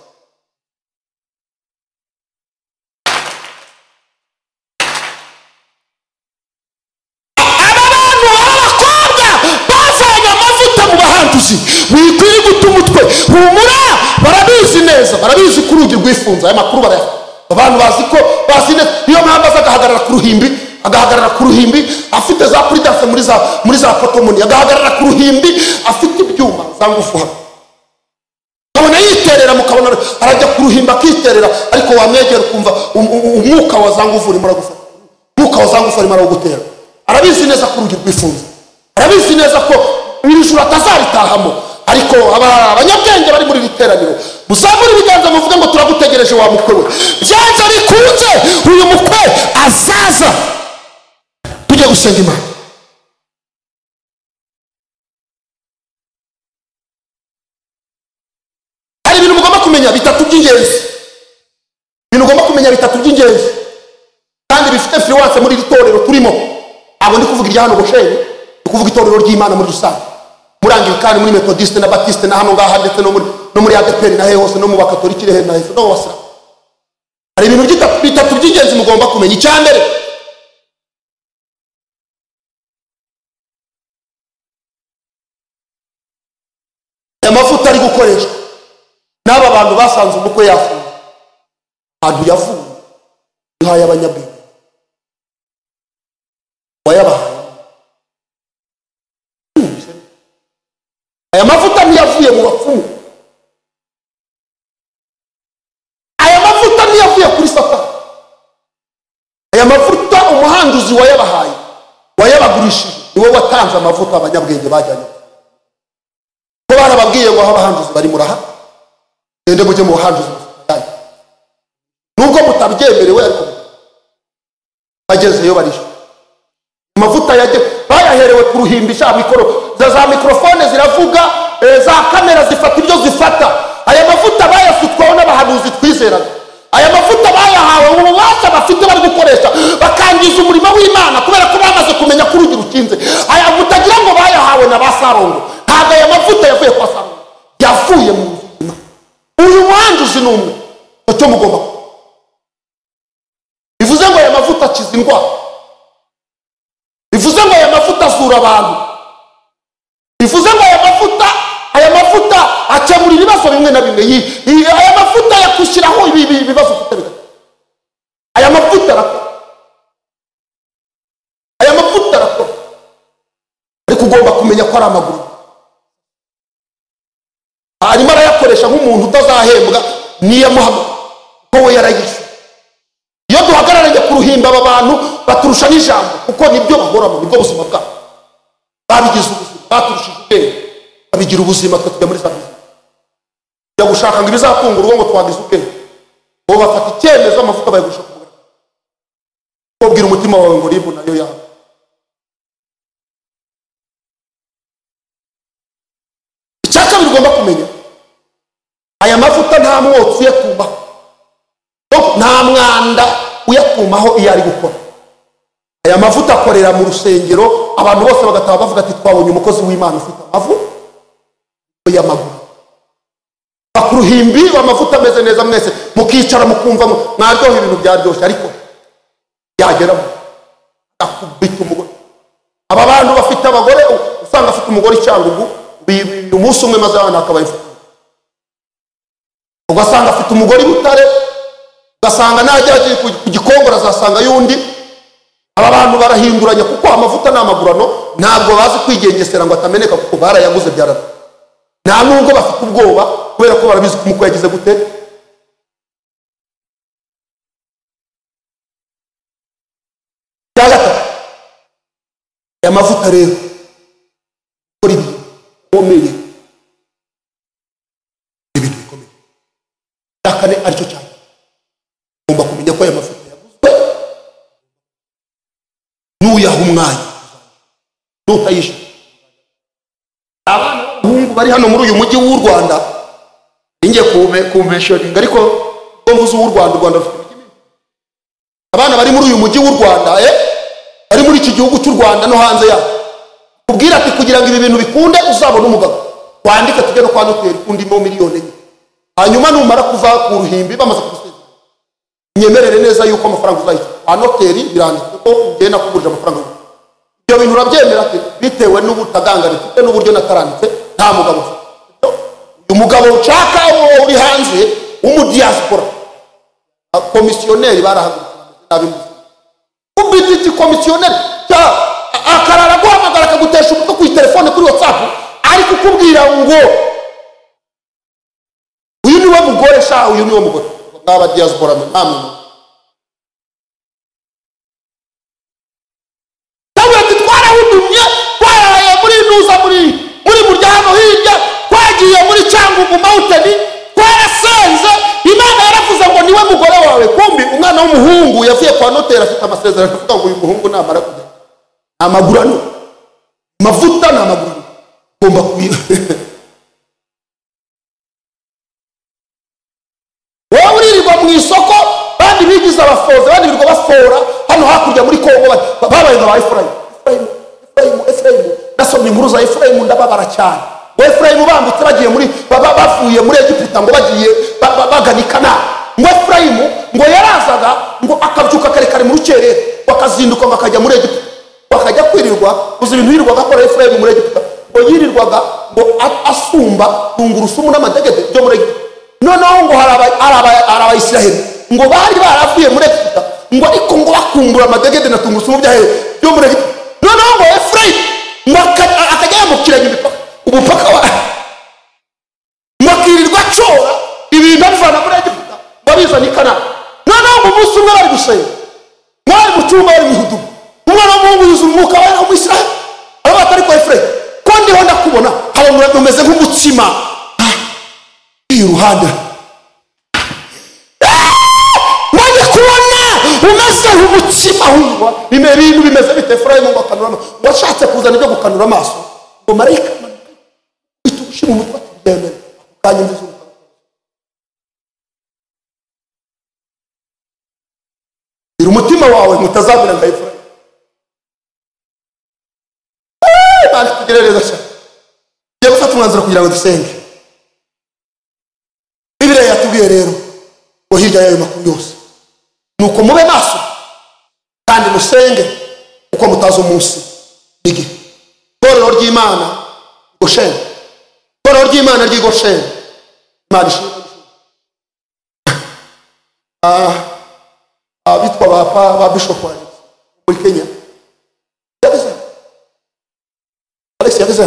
wikwiri gutumutwe humura barabizi neza barabizi kurugi rwifunza aya makuru abantu bazi ko bazine iyo mpamvu agahagarara ku ruhimbi afite za prudence muri za potomoni agahagarara ku ruhimbi afite ibyuma za ngufu kabona yiterera mukabona arajya ku ruhimbi akiterera ariko wamwegera ukumva umwuka wa za ngufu urimo aragufata umwuka wa za ngufu urimo aragutera arabizi neza kurugi rwifunza ndabizi neza ko iri juru atazaritahamo, ariko abanyabwenge bari muri riteraniro muzamura ibiganza muvuga ngo turagutegereje wa mukwe we, byanze bikunze uyu mukwe azaza. Tujye gusenga Imana. Hari ibintu mugomba kumenya bitatu by'ingenzi, ibintu mugomba kumenya bitatu by'ingenzi kandi bifite influence muri itorero turimo. Abo ndi kuvuga irya hano Gosheni, ndi kuvuga itorero ry'Imana muri rusange, muri Anglikani, muri Methodiste na Baptiste na hano ngaha, ndetse no muri ADPR na hose, no mu Bakatolika rehe na hose no wasira. Hari ibintu bitatu by'ingenzi mugomba kumenya. Icyambere, amavuta ari gukoreshwa n'aba bantu basanze umukwe yafuye, ahantu yavuye nkaye abanyabwenge wayabahaye. Aya mavuta ntiyavuye mu bapfumu, aya mavuta ntiyavuye kuri Satani. Aya mavuta umuhanduzi wayabahaye, wayabagurishije, niwe watanze amavuta abanyabwenge bajyanye. Ko barababwiye ngo abahanduzi bari muraha, gende mujye mu bahanduzi bajyanye, nubwo mutabyemerewe ariko bagezeyo barisho. Amavuta bayaherewe ku ruhimbisha, za mikrofone ziravuga, za kamera zifata ibyo zifata. Aya mavuta bayasutwaho n'abahanuzi twizeraga. Aya mavuta bayahawe ububasha bafite bari gukoresha bakangiza umurimo w'Imana kubera ko bamaze kumenya ko urugi rukinze. Aya mutagira ngo bayahawe na ba Sarongo, ntabwo aya mavuta yavuye kwa Sarongo, yavuye mu buzima. Uyu muhanduzi n'umwe cyo mugomba, bivuze ngo aya mavuta akiza indwara, bivuze ngo aya mavuta azura abantu, bivuze ngo aya mavuta akemura ibibazo bimwe na bimwe. Aya mavuta yakushyiraho ibibazo ufite bigata. Aya mavuta arakora, aya mavuta arakora, ariko ugomba kumenya ko ari amaguru. Arimo arayakoresha nk'umuntu utazahembwa niyamuhama ko we yarayishe. Iyo duhagararanye ku ruhimba aba bantu baturusha n'ijambo, kuko nibyo bahoramo, nibwo buzima bwabo. Babigize ubuzima, baturushije ubwenge, babigira ubuzima. Twe tujya muri sabisi yo gushaka ngo ibizatunga urugo ngo twagize ubwenge, bo bafata icyemezo amavuta bayagusha ku mugabo. Ubwira umutima wawe ngo ribu nayo yawe. Icyaka bigomba kumenya, aya mavuta nta mwotsi uyatumaho, nta mwanda uyatumaho iyo ari gukora. Aya mavuta akorera mu rusengero, abantu bose bagataha bavuga ati twabonye umukozi w'Imana ufite amavuta y'amaguru. Bakuruhimbi amavuta ameze neza, mwese mukicara mukumva mwaryoha, ibintu byaryoshye, ariko yageramo akubita umugore. Aba bantu bafite abagore, usanga afite umugore icyangugu, umunsi umwe maze abana akabaye, ugasanga afite umugore Butare, ugasanga najya ku Gikongoro azasanga yundi. Aba bantu barahinduranya, kuko amavuta n'amagurano ntabwo bazi kwigengesera ngo atameneka, kuko barayaguze byarara. Nta nubwo bafite ubwoba kubera ko barabizi ko umukwe yagize gute. Aya mavuta rero kuri bikomeye, ibintu bikomeye. Yakane aricyo cyane, ugomba kumenya ko aya mavuta yaguzwe n'uyaha umwanya, n'utayishe. Abana b'abahungu bari hano muri uyu mujyi w'u Rwanda, ingiye kumeshoninga, ariko ko mvuze w'u Rwanda, u Rwanda rufite imijyi minini. Abana bari muri uyu mujyi w'u Rwanda, bari muri iki gihugu cy'u Rwanda no hanze yaho, kubwira ati kugira ngo ibi bintu bikunde uzabona umugabo, wandika tujye no kwa noteri kundimo miliyoni enye. Hanyuma numara kuva ku ruhimbi bamaze kugusezera, nyemerere neza yuko amafaranga uzayishyura kwa noteri, biranditse ko ugenda kugurira amafaranga. Ibyo bintu urabyemera ati bitewe n'ubutagangane mfite n'uburyo nataranditse, nta mugabo ufite. Uyu mugabo ushaka uri hanze w'umudiaspora, komisiyoneri barahagurukira nabi ubiti iki komisiyoneri akarara guhamagara akagutesha umutwe ku telefone kuri WhatsApp, ari kukubwira ngo uyu niwe mugore sha, uyu niwe mugore. Ngaba diaspora namwe twarahudumye, twaraye mu mountain twarasenze Imana yaravuze ngo niwe mugore wawe kumbi umwana w'umuhungu yavuye kwa noteri afite amasezerano avuga ngo uyu muhungu namara kujya amagurano mavuta na amagurano ugomba kuyiba wowe uririrwa mu isoko bandi bigize abafozi bandi birirwa bafora hano hakurya muri Kongo babaye nka Efraimu nasomye inkuru za Efraimu ndababara cyane ngo Efraimu bambutse bagiye muri bavuye muri Egiputa ngo bagiye baganikana ngo Efraimu ngo yarazaga ngo akabyuka karekare mu rukerere bakazinduka bakajya muri Egiputa bakajya kwirirwa uzi ibintu yirirwaga akora Efraimu muri Egiputa ngo yirirwaga ngo asumba tungurusumu n'amadegede byo muri Egiputa noneho ngo Abayisiraheli ngo bari baravuye muri Egiputa ngo ariko ngo bakumbura amadegede na tungurusumu byo muri Egiputa noneho ngo Efraimu ngo akajya yamukiranya umupaka wa makirirwa cora ibintu abivana muri Egiputa babizana i Kanani noneho ngo umunsi umwe bari gusenga mwari mu cyumba bari mu hudumu umwana w'umuhungu yuzuye umwuka wera w'Isiraheli arabata ariko Efraimu ko ndiho ndakubona habamura umeze nk'umutsima iruhande maze kubona umeze nk'umutsima w'ingwa ibintu bimeze bite Efraimu ngo akanura washatse kuzana ibyo gukanura amaso ngo marayika itushima umutwe atugende kanya nziza umutima wawe mutazabira nka Efraimu bari kugerereza cyane giye gufata umwanzuro kugira ngo dusenge Bibiliya yatubwiye rero ngo hirya yayo makuru yose nuko mube maso kandi musenge uko mutazo umunsi igi torero ry'Imana Gosheni torero ry'Imana ry'Gosheni Imana ishimwe bitwa ba Bishop muri Kenya Alex yageze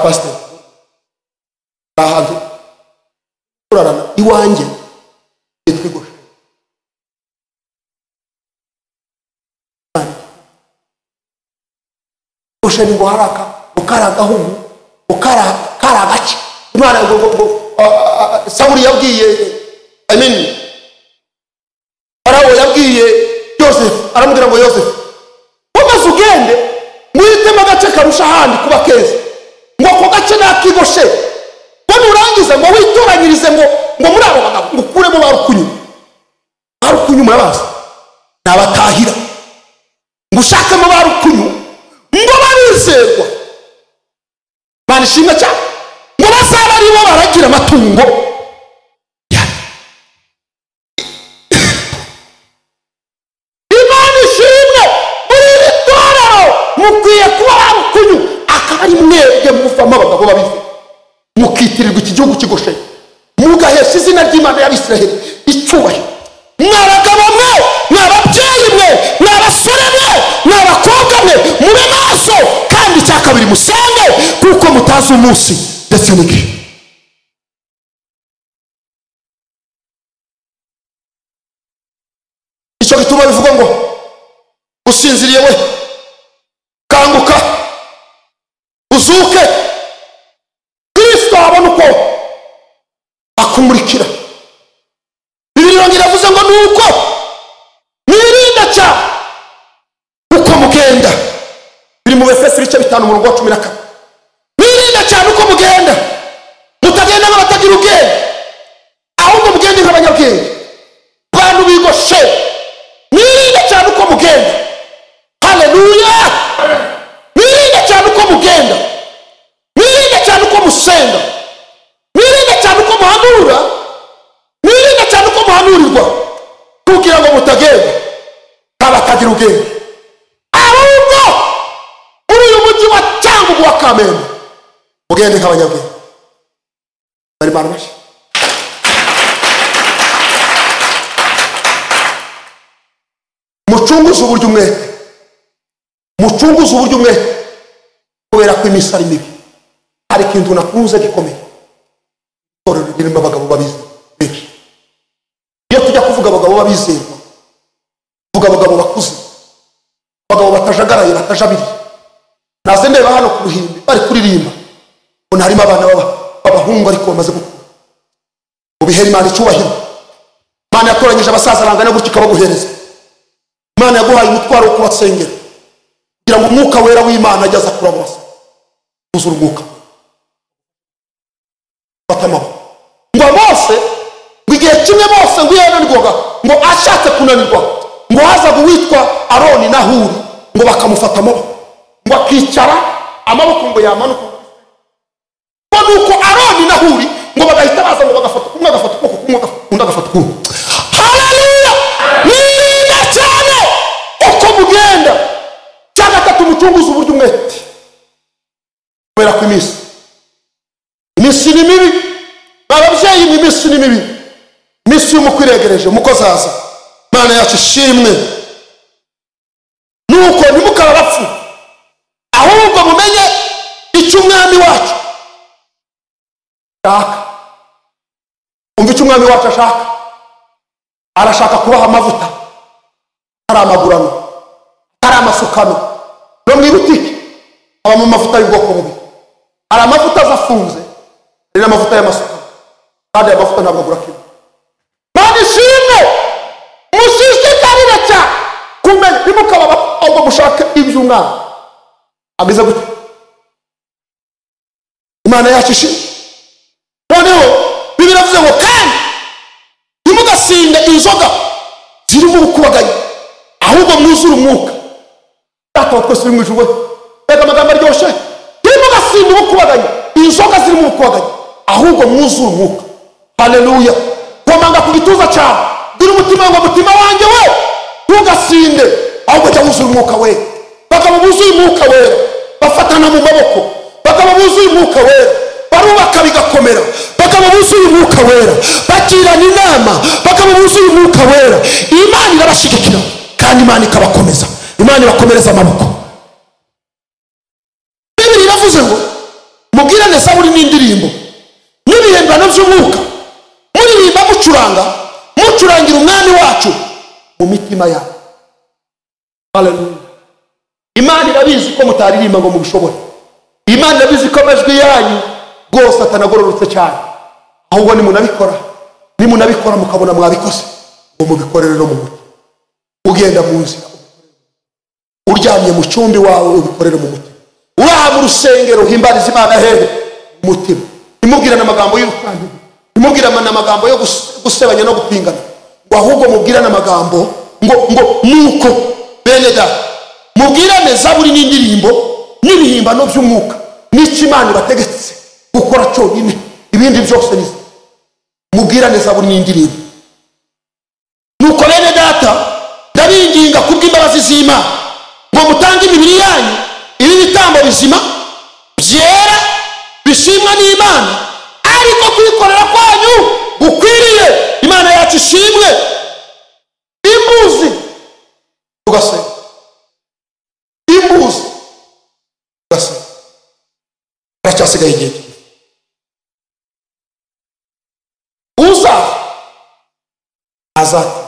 pastor ahantu urarana iwanjye twigoshe Gosheni ngo haraka ukaraga ukaragace Imana ngo Sawuli yabwiye Farawo yabwiye Yosefu aramubwira ngo Yosefu umaze ugende muhitemo agace karusha ahandi kuba keza ngo ko gace nakigoshe ko nurangiza ngo witoranyirize ngo muri abo bagabo ngo ukuremo barukunyu murabaza nabatahira ngo ushakemo barukunyu ngo barizerwa banishimwe cyane ngo bazaba ari bo baragira amatungo Imana ishimwe muri iri torero mukwiye kuba barukunyu akaba ari mwebwe muvamo abagabo babize mukitirirwa iki gihugu kigoshe mugahesha izina ry'Imana y'Abisiraheli icyubahiro mwabagabo mwe mwababyeyi mwe mwabasore mwe mwabakobwa mwe mube maso kandi icyakabiri musenge kuko mutazi umunsi ndetse n'igihe icyo gituma bivuga ngo usinziriye we kanguka uzuke Kristo abona uko akumurikira Bibiliya iravuze ngo nuko mwirinda cyane uko mugenda biri mu Efeso 5:14 mwirinda cyane uko mugenda mutagenda nk'abatagira ubwenge ahubwo mugende nk'abanyabwenge bantu bigoshe mwirinda cyane uko mugenda haleluya mwirinda cyane uko mugenda mwirinda cyane uko musenga mwirinda cyane uko muhanura mwirinda cyane uko muhanurirwa kugira ngo mutagenda nk'abatagira ubwenge ahubwo muri uyu mujyi wa Cyangugu wa Kamembe mugende nk'abanyabwenge bari barabashe mucunguze uburyo umwe kubera ko iminsi ari mibi hari ikintu nakunze gikomeye torero ririmo abagabo babize benshi iyo tujya kuvuga abagabo babizerwa tuvuga abagabo bakuze batajagaraye batajabiri. Naze ndeba hano ku ruhimbi bari kuririmba ngo harimo abana b'abahungu ariko bamaze gukura. Ubihera Imana icyubahiro. Imana yatoranyije abasaza arangana gutyo ikabaguhereza. Imana yaguhaye umutwaro wo kubasengera kugira ngo umwuka wera w'Imana ajye aza kurabose uzura umwuka batamabo ngo Mose bigiye kimwe Mose ngo yananirwaga ngo ashatse kunanirwa ngo haza guwitwa Aroni na Huri ngo bakamufata amaboko ngo akicara amaboko ngo yamanuka ngo nuko Aroni na Huri ngo bagahita baza ngo bagafata kumwe agafata ukuboko kumwe undi agafata ukundi. Haleluya! Nirinda cyane uko mugenda cyangwa gatatu mutunguza uburyo umwete kubera ku iminsi ni mibi. Bababyeyi ni iminsi ni mibi. Iminsi y'umukwiregereje umukozaza Imana yacu ishimwe. Nuko ntimukaba bapfu ahubwo mumenye icyo umwami wacu ashaka. Umva icyo umwami wacu ashaka. Arashaka kubaha amavuta atari amagurano atari amasukano. No mu ibutike habamo amavuta y'ubwoko bubi. Hari amavuta azafunze hari n'amavuta y'amasukano kandi amavuta ntabwo agura kimwe. Imana ishimwe mushishikarire cyane kumenya ntimukaba ahubwo mushake iby'umwami ameze gute. Imana yacu ishimwe. Noneho Bibiliya iravuze ngo kandi ntimugasinde inzoga zirimo ubukubaganyi ahubwo mwuzure umwuka. Data wa twese uri mu ijuru, reka amagambo aryoshye. Ntimugasinde ubukubaganyi inzoga zirimo ubukubaganyi ahubwo mwuzure umwuka. Haleluya! Komanga ku gituza cyawe gira umutima ngo mutima wanjye we ntugasinde ahubwo jya wuzura umwuka we. Bakaba buzuye umwuka wera bafatana mu maboko bakaba buzuye umwuka wera barubaka bigakomera bakaba buzuye umwuka wera bakirana inama bakaba buzuye umwuka wera. Imana irabashigikira kandi Imana ikabakomeza. Imana ibakomereza amaboko. Bibiliya iravuze ngo mubwirane Zaburi n'indirimbo n'ibihembano by'umwuka muririmba mucurangira umwami wacu mu mitima yabo. Haleluya! Imana irabizi ko mutaririmba ngo mubishobore. Imana irabizi ko amajwi yanyu rwose atanagororotse cyane ahubwo nimunabikora mukabona mwabikoze ngo mubikorere no mu mutima. Ugenda mu nzira uryamye mu cyumba wawe ubikorere mu mutima. Uraha mu rusengero himbariza Imana hehe mu mutima. Nimubwirana amagambo y'urukundo nimubwirana amagambo yo gusebanya no gupingana ngo ahubwo mubwirana amagambo ngo nuko bene da mubwirane Zaburi n'indirimbo n'ibihimbano by'umwuka n'icyo Imana ibategetse gukora cyonyine. Ibindi byose ni mubwirane Zaburi n'indirimbo. Nuko bene data ndabinginga kubw'imbabazi z'Imana ngo mutange imibiri yanyu ibi bitambo bizima byera bishimwa n'Imana ariko kwikorera kwanyu gukwiriye. Imana yacu ishimwe. Imbuzi tugasenga imbuzi tugasenga aracyasigaye igihe uza azati.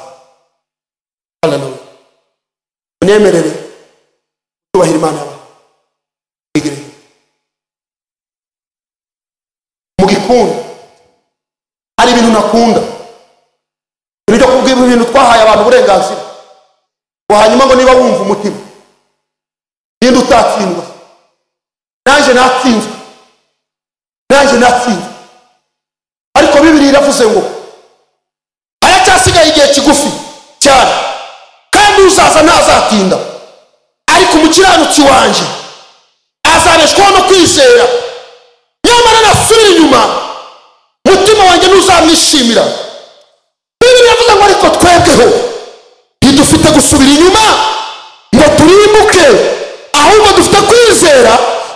Haleluya! Nemerere tubahira Imana yawe mu gikunda. Hari ibintu nakunda ibyo kubwira ibintu twahaye abantu uburenganzira ngo hanyuma ngo niba wumva umutima ninde utatsindwa. Naje natsinzwe ariko Bibiliya iravuze ngo aracyasigaye igihe kigufi cyane kandi uzaza ntazatinda ariko umukiranutsi wanje azabeshwaho no kwizera. Nyamara nasubira inyuma mutima wanjye ntuzamwishimira. Bibiliya iravuze ngo ariko twebweho ntidufite gusubira inyuma ngo turimbuke ahubwo dufite kwizera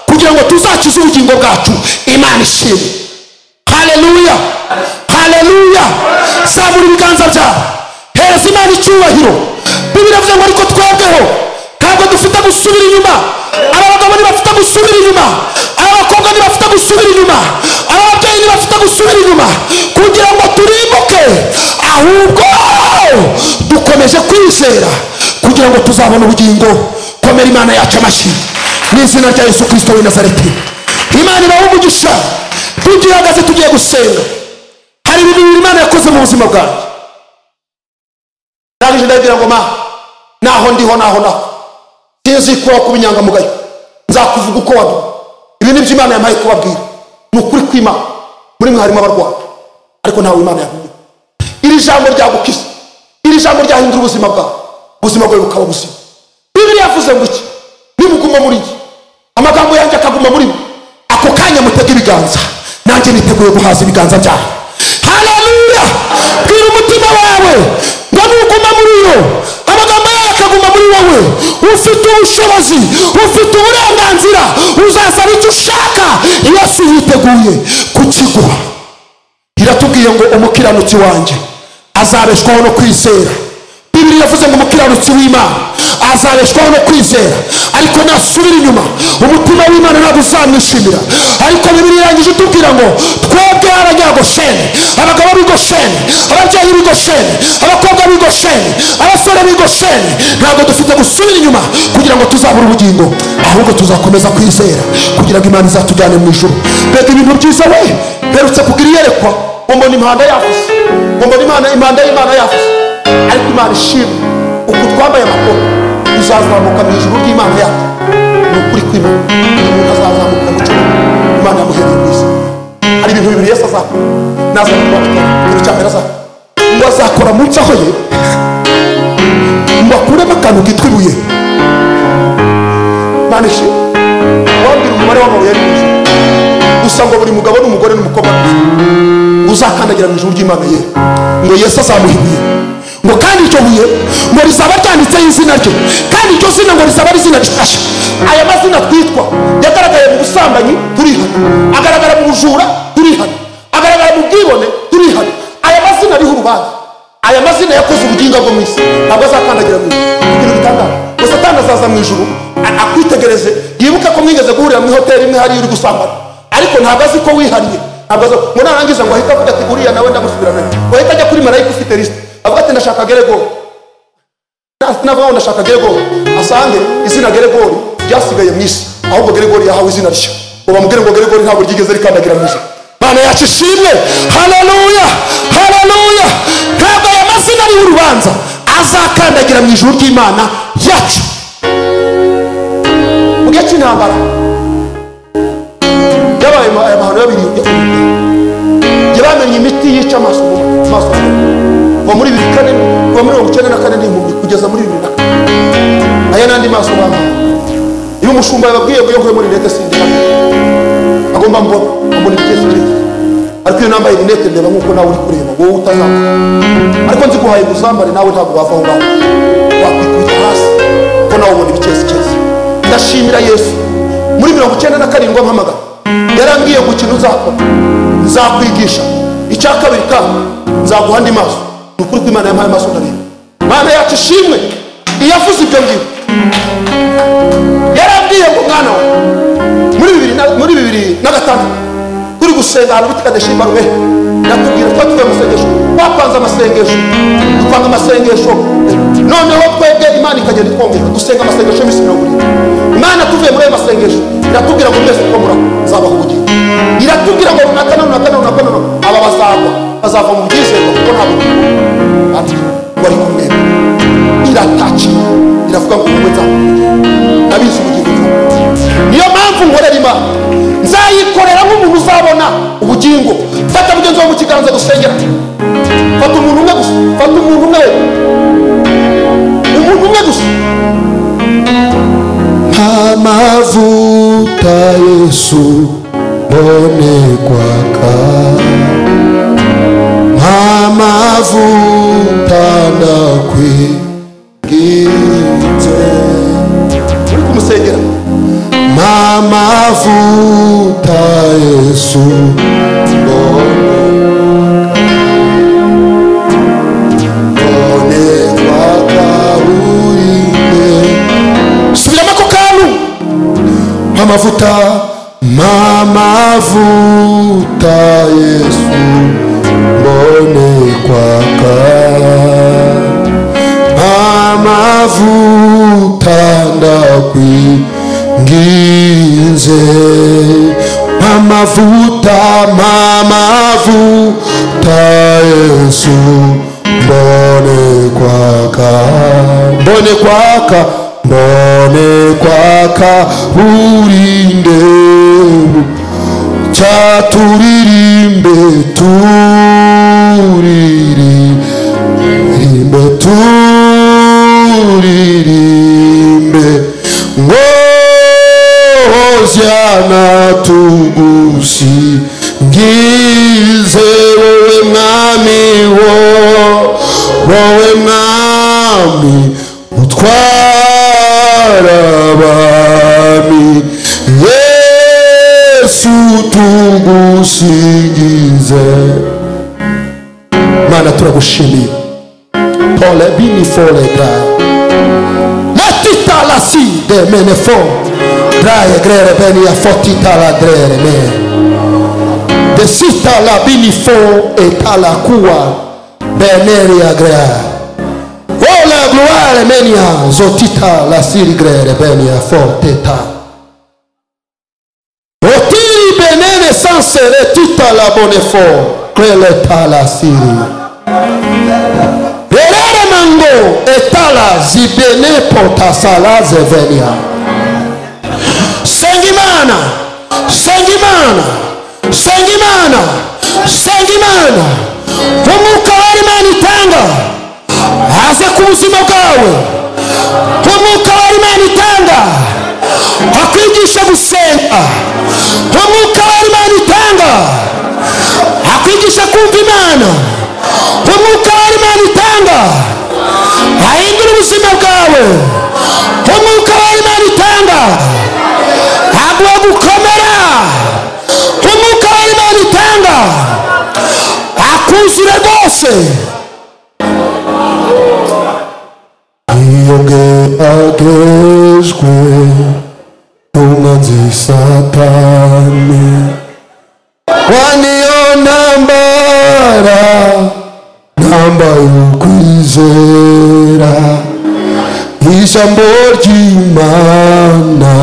kugira ngo tuzakize ubugingo bwacu. Imana ishimwe. Haleluya! Haleluya! Zamura ibiganza byawe hereza Imana icyubahiro. Bibiliya iravuze ngo ariko twebweho ntabwo dufite gusubira inyuma. Aba bagabo ntibafite gusubira inyuma, aba bakobwa ntibafite gusubira inyuma, aba babyeyi ntibafite gusubira inyuma kugira ngo turimbuke ahubwo dukomeje kwizera kugira ngo tuzabone ubugingo komera Imana yacu amashyi mu izina rya Yesu Kristo w'i Nazareti. Imana ibahe umugisha. Tugihagaze tugiye gusenga, hari ibintu Imana yakoze mu buzima bwanjye. Nabije ndabwira ngo naho ndiho naho sinzikura kuba inyangamugayo, nzakuvuga uko wadu. Ibi ni byo Imana yampaye kubabwira. Ni ukuri kw'Imana. Muri mwe harimo abarwayi, ariko ntawe Imana yavuye. Iri jambo ryagukiza, iri jambo ryahindura ubuzima bwawe, ubuzima bwawe bukaba buzima. Bibiliya yavuze ngo iki? Nimuguma muri iki, amagambo yanjye akaguma muri mwe, ako kanya mutega ibiganza, nanjye niteguye guhaza ibiganza byawe. Haleluya! Bwira umutima wawe ngo nuguma muri yo, amagambo yawe akaguma muri wowe, ufite ubushobozi, ufite uburenganzira, uzasaba icyo ushaka, Yesu yiteguye kukiguha. Iratubwiye ngo umukiranutsi wanjye azabeshwaho no kwizera. Bibiliya yavuze ngo umukiranutsi w'Imana azabeshwaho no kwizera, ariko nasubira inyuma umutima w'Imana ntabwo uzamwishimira. Ariko Bibiliya irangije itubwira ngo twebwe abanyagosheni, abagabo b'i Gosheni, ababyeyi b'i Gosheni, abakobwa b'i Gosheni, abasore b'i Gosheni, ntabwo dufite gusubira inyuma kugira ngo tuzabure ubugingo, ahubwo tuzakomeza kwizera kugira ngo Imana izatujyane mu ijuru. Mbega ibintu byiza we! Mperutse kugira iyerekwa, mbona impanda yavuze, mbona impanda y'Imana yavuze. Ariko Imana ishimwe uko twambaye amakoro, uzazamuka mu ijuru ry'Imana yacu. Ni ukuri kw'Imana, umuntu azazamuka mu cyuma Imana yamuhereye mu isi. Hari ibintu bibiri Yesu azakora, naza kubabwira. Ikintu cya mbere ngo azakora mu nsaho ye, ngo akuremo akantu kitwa ibuye. Imana ishimwe. Wambwira umubare w'amabuye ari mu ijuru, gusa ngo buri mugabo n'umugore n'umukobwa uzakandagira mu ijuru ry'Imana ye, ngo Yesu azamuha ibuye, ngo kandi icyo buye ngo rizaba ryanditseho izina rye, kandi iryo zina ngo rizaba ari izina rishasha. Aya mazina twitwa yagaragaye mu busambanyi, turihana. Agaragara mu bujura, turihana. Agaragara mu bwibone, turihana. Aya mazina ariho urubanza. Aya mazina yakoze ubugingo bwo mu isi, ntabwo azakandagira mu ijuru. Ibintu bitangaje ngo Satani azaza mu ijuru akwitegereze, yibuke ko mwigeze guhurira mu hoteli imwe hariya uri gusambana, ariko ntabwo azi ko wihariye. Ntabwo azi ngo narangiza ngo ahita avuga ati uriya nawe ndamusubirana, ngo ahita ajya kuri marayika ufite lisite, avuga ati ndashaka Geregori. Navuga ngo ndashaka Geregori, asange izina Geregori ryasigaye mu isi, ahubwo Geregori yahawe izina rishya. Ngo bamubwire ngo Geregori ntabwo ryigeze rikandagira mu ijuru. Mana yacu ishimwe. Haleluya, haleluya. Ntabwo aya mazina ariho urubanza, azakandagira mu ijuru ry'Imana yacu. Mu gihe cy'intambara yabaye amahano y'abiri, bamenye imiti yica amaso kuva muri 2004, kuva muri 1994 n'impumyi kugeza muri 2004. Aya n'andi maso bamwe, iyo umushumba yababwiye ngo yonkwe muri leta sindira agomba mbona ibitekerezo, ariko iyo nambaye rinete ndeba nk'uko nawe uri kureba wowe utazamba. Ariko nzi guhaye gusambare nawe ntabwo wavaho ngaho, wakwikubita hasi ko nawe ubona ibitekerezo. Ndashimira Yesu muri 1997 ampamagara, yarambwiye ngo ikintu uzakora nzakwigisha, icya kabiri kandi nzaguha andi maso. Ni ukuri ko Imana yampaye amaso ndareba. Mana yacu ishimwe. Iyavuze ibyo ngibyo yarambwiye ngo mwana we muri 2006 turi gusenga ahantu bita Kadeshimba rumwe, natubwira ko tuvuye amasengesho, twapanze amasengesho, dupanga amasengesho, noneho twebwe Imana ikagenda itwongera dusenga amasengesho y'imisi 70. Imana tuvuye muri ayo masengesho iratubwira ngo mwese uko muraho zabaho ubugingo. Iratubwira ngo runaka aba bazava mu byizerwa kuko nta bugingo ati bari kumwe. Irataci iravuga ngo umwe nabizi ubugingo. Niyo mpamvu nkorera Imana, nzayikorera nk'umuntu uzabona ubugingo. Fata mugenzi wawe mu kiganza dusengera, fata umuntu umwe gusa, fata umuntu umwe gusa. Amavuta Yesu mbone kwaka, amavuta ndakwigite. Uri kumusengera, amavuta Yesu mbone kwaka urinde. Subiramo ako kantu, amavuta Yesu mbone kwaka, amavuta ngize amavuta Yesu mbone kwaka urinde turirimbe Hosiana tugusingize wowe mwami utwara abami Yesu tugusingize Mana turagushimiye Pole bini fole gra Matita la si de menefo Draie grere beni a fotita la drere me Desita la bini fo e tala cua Beneria grea Ola gloire menia Zotita la siri grere beni a foteta Otiri benene sansere tita la bonefo Crele tala siri Erere mango etala zibene pota sala zevenia Sengimana Umuka warimani tanga Aze kubuzima bwawe Umuka warimani tanga Akwigisha gusenga Umuka warimani tanga Akwigisha kumva Imana Umuka warimani tanga Ahindura ubuzima bwawe Umuka warimani tanga Agwa gukomera Umuka warimani tanga Akuzure rwose Iyongeragejwe umwanzi Satani Waniyo namba y'ukwizera Ijambo ry'Imana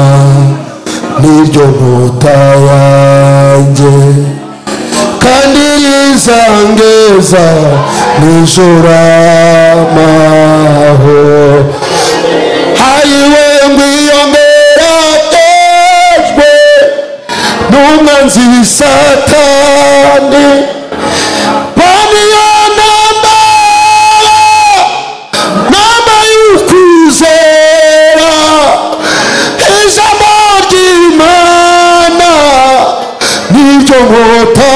niryo nkota yanjye kandi rizangeza nijoro amahoro Hariwe ngwiyongeragejwe n'umwanzi Satani Waniyo namba y'ukwizera Ijambo ry'Imana niryo nkota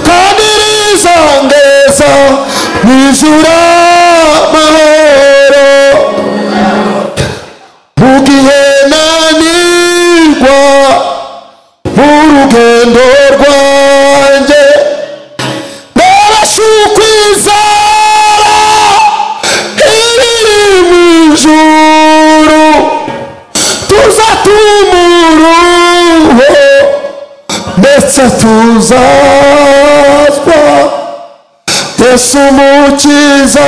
kandi rizangeza nijoro amahoro mu gihe nanirwa mu rugendo rwanjye narashe ukwizera ibiri mu ijuru tuzatumuruho ndetse tuzazwa Yesu Mukiza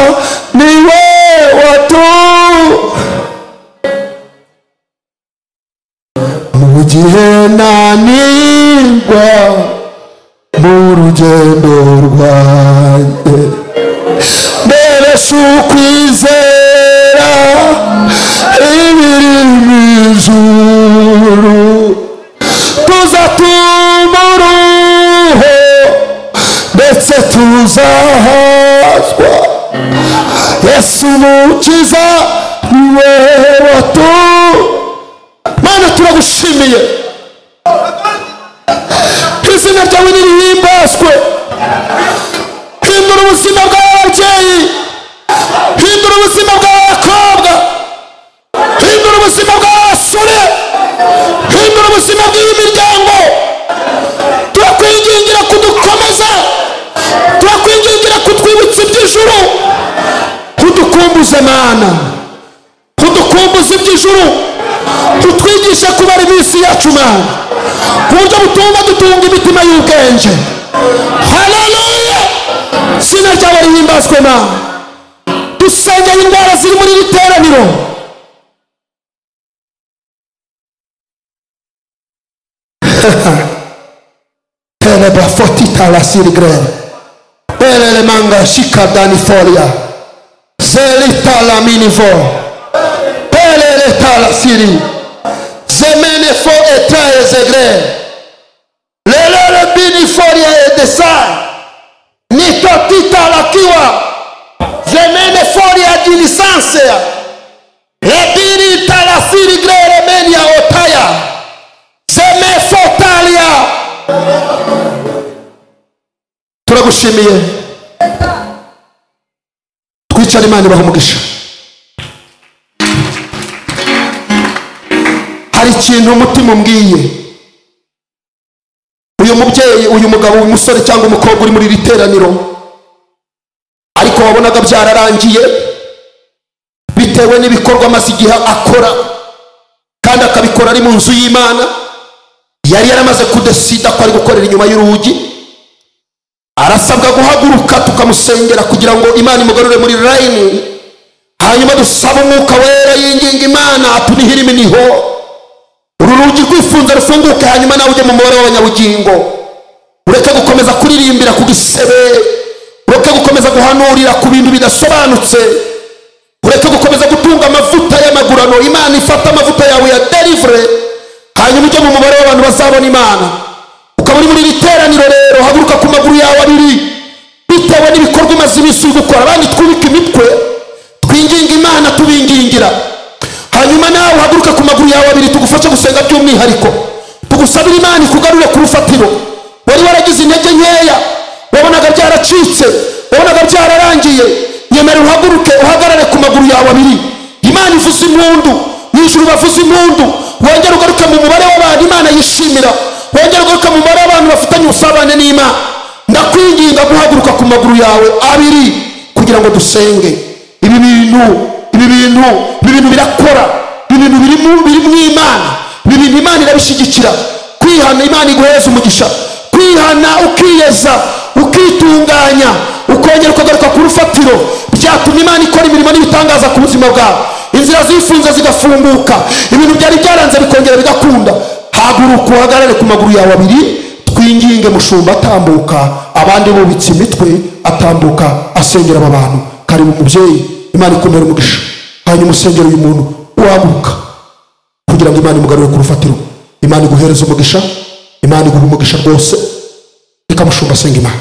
niwe mu gihe nanirwa mu rugendo rwanjye narashe ukwizera ibiri mu ijuru tuzatumuruho ndetse tuzahazwa Yesu Mukiza niwe Mana turagushimiye izina ryawe nirihimbazwe hindura ubuzima bw'ababyeyi hindura ubuzima bw'abakobwa hindura ubuzima bw'abasore hindura ubuzima bw'iyi miryango turakwingingira kudukomeza turakwingingira kutwibutsa iby'ijuru kudukumbuza Mana kudukumbuza iby'ijuru tutwigisha kubara iminsi yacu Mana ku buryo butuma dutunga imitima y'ubwenge Haleluya izina ryawe rihimbazwe Mana dusengeye indwara ziri muri iri teraniro. Teleba fotita la sirigrere Pelele manga shika danifolia Zelita la minivo Pelele tala siri Zemene fo etrae zegre Lelele binifolia edesai Nikotita la kiwa Zemene folia di lisansea Lebiri tala sirigrere menia otaya Zeme fotalia. Turagushimiye. Twicara Imana ibaha umugisha. Hari ikintu umutima umbwiye. Uyu mubyeyi, uyu mugabo, uyu musore cyangwa umukobwa uri muri iri teraniro, ariko wabonaga byararangiye bitewe n'ibikorwa amaze igihe akora, kandi akabikora ari mu nzu y'Imana. Yari yaramaze kudesida ko ari gukorera inyuma y'urugi. Arasabwa guhaguruka tukamusengera kugira ngo Imana imugarure muri line, hanyuma dusaba umwuka wera yinginga Imana atunihira iminiho, uru rugi rwifunze rufunguke, hanyuma nawe ujye mu mubare w'abanyabugingo. Ureke gukomeza kuririmbira ku gisebe, ureke gukomeza guhanurira ku bintu bidasobanutse, ureke gukomeza gutunga amavuta y'amagurano. Imana ifata amavuta yawe ya delivery, hanyuma ujye mu mubare w'abantu bazabona Imana. Ukaba uri muri iri teraniro rero, haguruka ku maguru yawe abiri bitewe n'ibikorwa umaze iminsi uri gukora. Abandi twubike imitwe twinginga Imana tubingingira, hanyuma nawe haguruka ku maguru yawe abiri tugufashe gusenga by'umwihariko, tugusabira Imana ikugarure ku rufatiro. Wari waragize intege nkeya, wabonaga byaracitse, wabonaga byararangiye, nyemera uhaguruke uhagarare ku maguru yawe abiri. Imana ivuze impundu, n'ijuru bavuze impundu, wongera ugaruke mu mubare w'abantu Imana yishimira, wongera ugaruke mu mubare w'abantu bafitanye ubusabane n'Imana. Ndakwinginga guhaguruka ku maguru yawe abiri kugira ngo dusenge. Ibi bintu birakora, ibi bintu biri mu Imana, ibi bintu Imana irabishigikira. Kwihana Imana iguheza umugisha, kwihana ukiyeza ukitunganya ukongera ukagaruka ku rufatiro, byatuma Imana ikora imirimo n'ibitangaza ku buzima bwawe. Inzira zifunze zigafunguka, ibintu byari byaranze bikongera bigakunda. Haguruka uhagarare ku maguru yawe abiri, twinginge mushumba atambuka, abandi bubitse imitwe atambuka asengera aba bantu. Karibu mubyeyi, Imana ikomere umugisha, hanyuma usengera uyu muntu uhaguruka kugira ngo Imana imugarure ku rufatiro. Imana iguhereze umugisha, Imana iguhe umugisha rwose. Ikamushumba asenga Imana.